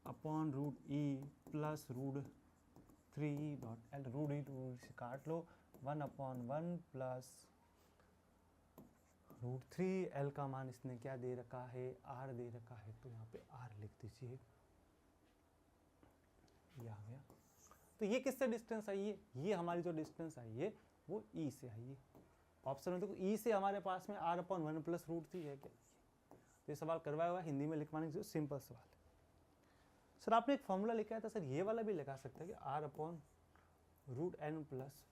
upon √E plus √3 dot L, √E से काट लो, 1/1 प्लस √3, L का मान इसने क्या दे रखा है, R दे रखा है, तो यहाँ पे R लिख दीजिए, ये आ गया। तो ये किससे डिस्टेंस आई है, ये हमारी जो डिस्टेंस आई है वो E से आई है। ऑप्शन में देखो, E से हमारे पास में R/1 प्लस √3 है क्या, तो ये सवाल करवाया हुआ हिंदी में लिखवाने की, सिंपल सवाल है। सर आपने एक फॉर्मूला लिखा है था, सर ये वाला भी लगा सकते हैं कि R/√n प्लस,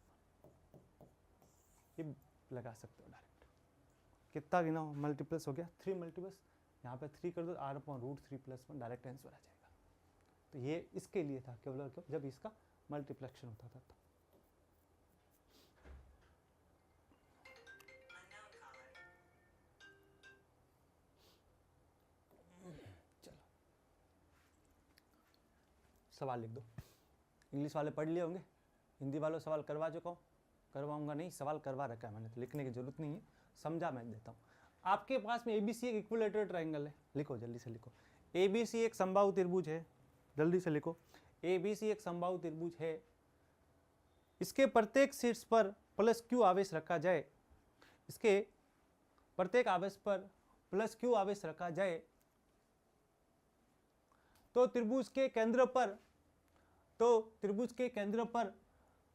ये लगा सकते हो डायरेक्ट। कितना गिना मल्टीप्लस हो गया, 3 मल्टीप्लस, यहाँ पे 3 कर दो, R/√3 प्लस 1, डायरेक्ट आंसर आ जाएगा। तो ये इसके लिए था केवल और केवल जब इसका मल्टीप्लेक्शन होता था। चलो, सवाल लिख दो। इंग्लिश वाले पढ़ लिए होंगे, हिंदी वालों सवाल करवा चुका हूँ, करवाऊंगा नहीं, सवाल करवा रखा है मैंने, तो लिखने की जरूरत नहीं है, समझा मैं देता हूँ। आपके पास में ABC एक इक्विलेटरल ट्रायंगल है, लिखो जल्दी से लिखो। ABC एक समबाहु त्रिभुज है, जल्दी से लिखो। ABC एक समबाहु त्रिभुज है, इसके प्रत्येक शीर्ष पर प्लस Q आवेश रखा जाए, इसके प्रत्येक आवेश पर प्लस Q आवेश रखा जाए तो त्रिभुज के केंद्र पर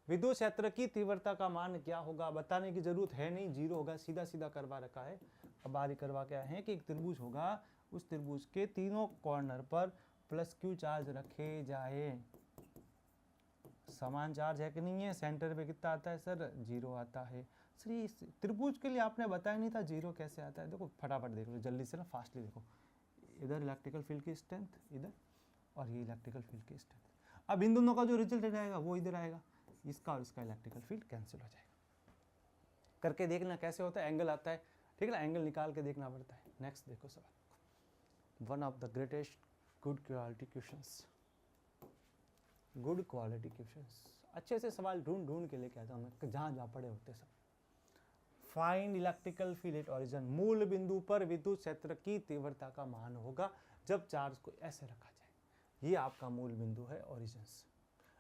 विद्युत क्षेत्र की तीव्रता का मान क्या होगा, बताने की जरूरत है नहीं, 0 होगा, सीधा सीधा करवा रखा है। अब बारी करवा क्या है कि एक त्रिभुज होगा, उस त्रिभुज के तीनों कॉर्नर पर प्लस Q चार्ज रखे जाए, समान चार्ज है कि नहीं है, सेंटर पे कितना आता है सर, 0 आता है। सर इस त्रिभुज के लिए आपने बताया नहीं था 0 कैसे आता है, देखो फटाफट देख लो जल्दी से ना, फास्टली देखो, इधर इलेक्ट्रिकल फील्ड की स्ट्रेंथ इधर, और ये इलेक्ट्रिकल फील्ड की स्ट्रेंथ। अब इन दोनों का जो रिजल्ट आएगा वो इधर आएगा, इसका और इसका इलेक्ट्रिकल फील्ड कैंसिल हो जाएगा। करके देखना कैसे होता है, एंगल आता है, ठीक है ना, एंगल निकाल के देखना पड़ता है। नेक्स्ट देखो सवाल, one of the greatest good quality questions, good quality questions, अच्छे से सवाल ढूंढ ढूंढ के लेके आता हूँ मैं, जहाँ जहाँ पड़े होते सब। Find electrical field at origin, मूल बिंदु पर विद्युत क्षेत्र की तीव्रता का मान होगा जब चार्ज को ऐसे रखा जाए। ये आपका मूल बिंदु है ओरिजिन।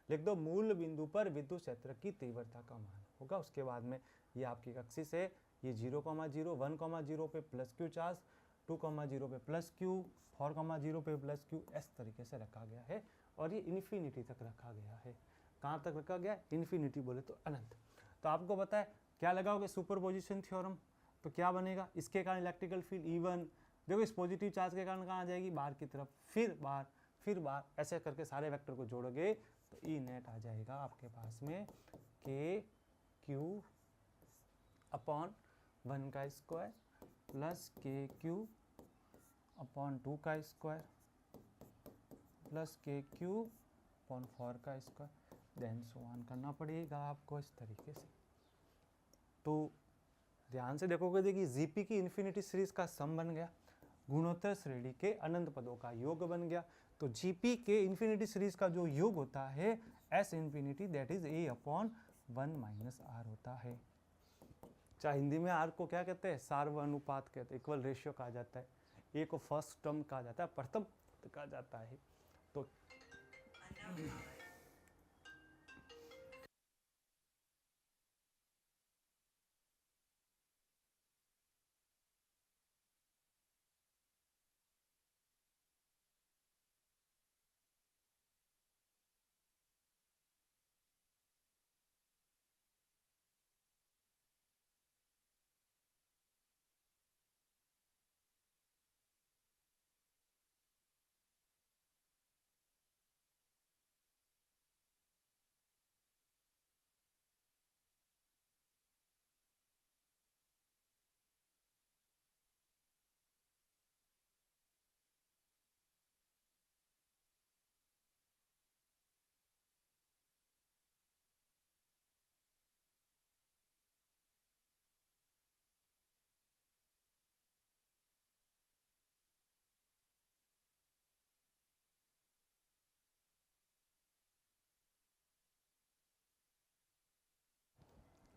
लिख दो, मूल बिंदु पर विद्युत क्षेत्र की तीव्रता का मान होगा। उसके बाद में ये आपकी एक्सिस है, ये 0,0, 1,0 पे प्लस क्यू चार्ज, 2,0 पे प्लस क्यू, 4,0 पे प्लस क्यू, इस तरीके से रखा गया है और ये इन्फिनिटी तक रखा गया है। कहाँ तक रखा गया? इन्फिनिटी बोले तो अनंत। तो आपको पता है क्या लगाओगे? Superposition theorem. तो क्या बनेगा? इसके कारण इलेक्ट्रिकल फील्ड E1, देखो इस पॉजिटिव चार्ज के कारण कहाँ आ जाएगी? बाहर की तरफ, फिर बाहर, फिर बाहर, ऐसे करके सारे वेक्टर को जोड़ोगे तो ई नेट आ जाएगा आपके पास में के क्यू अपॉन 1 का स्क्वायर प्लस के क्यू अपॉन 2 का स्क्वायर प्लस के क्यू अपॉन 4 का स्क्वायर, देन सो ऑन करना पड़ेगा आपको इस तरीके से। तो ध्यान से देखोगे, देखिए जीपी की इन्फिनिटी सीरीज का सम बन गया, गुणोत्तर श्रेणी के अनंत पदों का योग बन गया। तो जीपी के इन्फिनिटी सीरीज का जो योग होता है S infinity, that is A upon 1 minus R होता है। चाहे हिंदी में आर को क्या कहते हैं? सार्वनुपात कहते हैं, इक्वल रेशियो कहा जाता है। ए को फर्स्ट टर्म कहा जाता है, प्रथम कहा जाता है। तो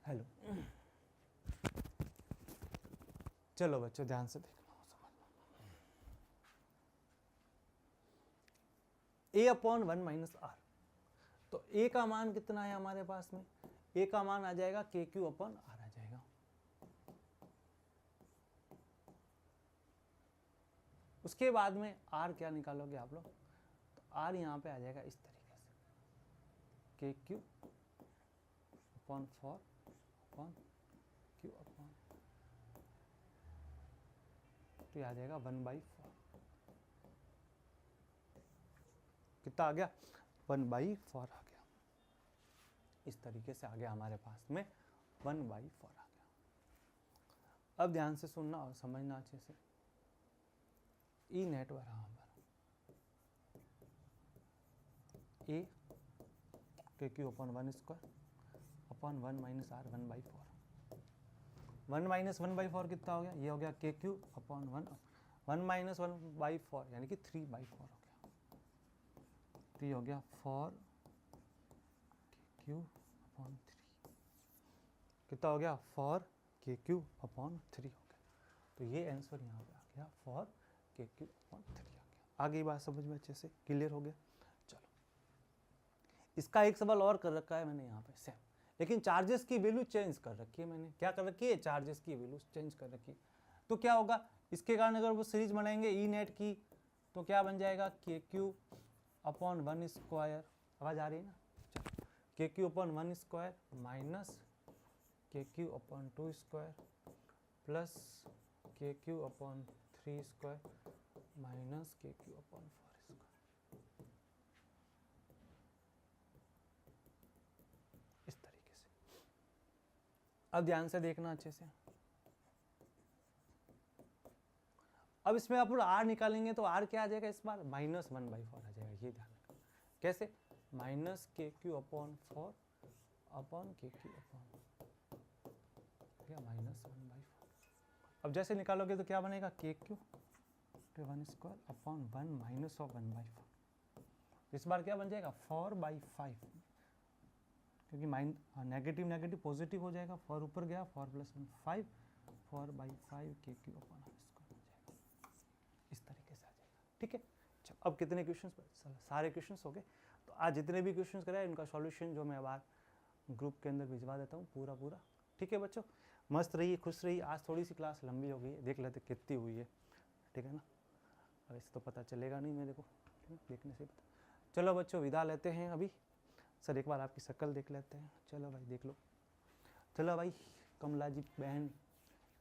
हेलो, चलो बच्चों ध्यान से देखना, ए अपॉन 1 माइनस आर। तो ए का मान कितना है हमारे पास में? ए का मान आ जाएगा के क्यू अपॉन आर आ जाएगा। उसके बाद में आर क्या निकालोगे आप लोग? तो आर यहाँ पे आ जाएगा इस तरीके से, के Q upon 4 upon Q upon, तो आ जाएगा 1/4। कितना आ गया? 1/4 आ गया। इस तरीके से आ गया हमारे पास में 1/4 आ गया। अब ध्यान से सुनना और समझना अच्छे से। ई नेट बराबर A K Q upon 1 square upon 1 minus R 1/4। 1 minus 1/4 कितना हो गया? ये हो गया के क्यू अपॉन 1 माइनस 1/4 यानी कि 3/4 हो गया। तो ये हो गया 4 के क्यू अपॉन 3। कितना हो गया? 4 के क्यू अपॉन 3 हो गया। तो ये आंसर यहाँ पे आ गया 4 के क्यू अपॉन 3 आ गया। आ गई बात समझ में? अच्छे से क्लियर हो गया? चलो, इसका एक सवाल और कर रखा है मैंने यहाँ पे सेम, लेकिन चार्जेस की वैल्यू चेंज कर रखी है मैंने। क्या कर रखी है? चार्जेस की वैल्यू चेंज कर रखी है। तो क्या होगा इसके कारण? अगर वो सीरीज बनाएंगे ई नेट की तो क्या बन जाएगा? के क्यू अपॉन 1 स्क्वायर, आवाज आ रही है ना? चलो, के क्यू अपॉन 1 स्क्वायर माइनस के क्यू अपॉन 2 स्क्वायर प्लस के क्यू अपॉन 3 स्क्वायर माइनस के क्यू अपॉन 4 स्क्वायर, इस तरीके से। अब ध्यान से देखना अच्छे से। अब इसमें आप आर निकालेंगे तो आर क्या आ जाएगा इस बार? -1/4 आ जाएगा। ये ध्यान रखना। कैसे? माइनस के क्यू अपॉन 4 अपॉन के क्यू अपॉन -1/4। अब जैसे निकालोगे तो क्या बनेगा, के क्यू 1² अपॉन 1 माइनस ऑफ 1/4। इस बार क्या बन जाएगा 4/5, क्योंकि नेगेटिव नेगेटिव पॉजिटिव हो जाएगा, 4 ऊपर गया 4 + 1 5, 4/5 के क्यू अपॉन r² हो जाएगा। इस तरीके से आ जाएगा। ठीक है, चलो अब कितने क्वेश्चन, सारे क्वेश्चन हो गए। तो आज जितने भी क्वेश्चन कराए उनका सॉल्यूशन जो मैं बार ग्रुप के अंदर भिजवा देता हूँ पूरा। ठीक है बच्चों, मस्त रहिए, खुश रहिए। आज थोड़ी सी क्लास लंबी हो गई है, देख लेते कितनी हुई है। ठीक है ना, वैसे तो पता चलेगा नहीं मेरे को, देखने से पता। चलो बच्चों विदा लेते हैं अभी। सर एक बार आपकी शक्ल देख लेते हैं। चलो भाई देख लो। चलो भाई कमला जी बहन,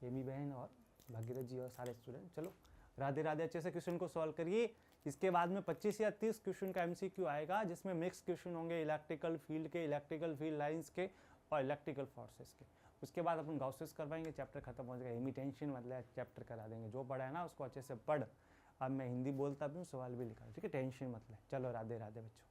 एमी बहन और भागीरथ जी और सारे स्टूडेंट, चलो राधे राधे। अच्छे से क्वेश्चन को सॉल्व करिए। इसके बाद में 25 या 30 क्वेश्चन का MCQ आएगा, जिसमें मिक्स क्वेश्चन होंगे इलेक्ट्रिकल फील्ड के, इलेक्ट्रिकल फील्ड लाइंस के और इलेक्ट्रिकल फोर्सेस के। उसके बाद अपन गाउसेस करवाएंगे, चैप्टर खत्म हो जाएगा। एमी टेंशन मतलब चैप्टर करा देंगे। जो पढ़ा है ना उसको अच्छे से पढ़। अब मैं हिंदी बोलता भी हूँ, सवाल भी लिखा है। ठीक है, टेंशन मतलब। चलो राधे राधे बच्चों।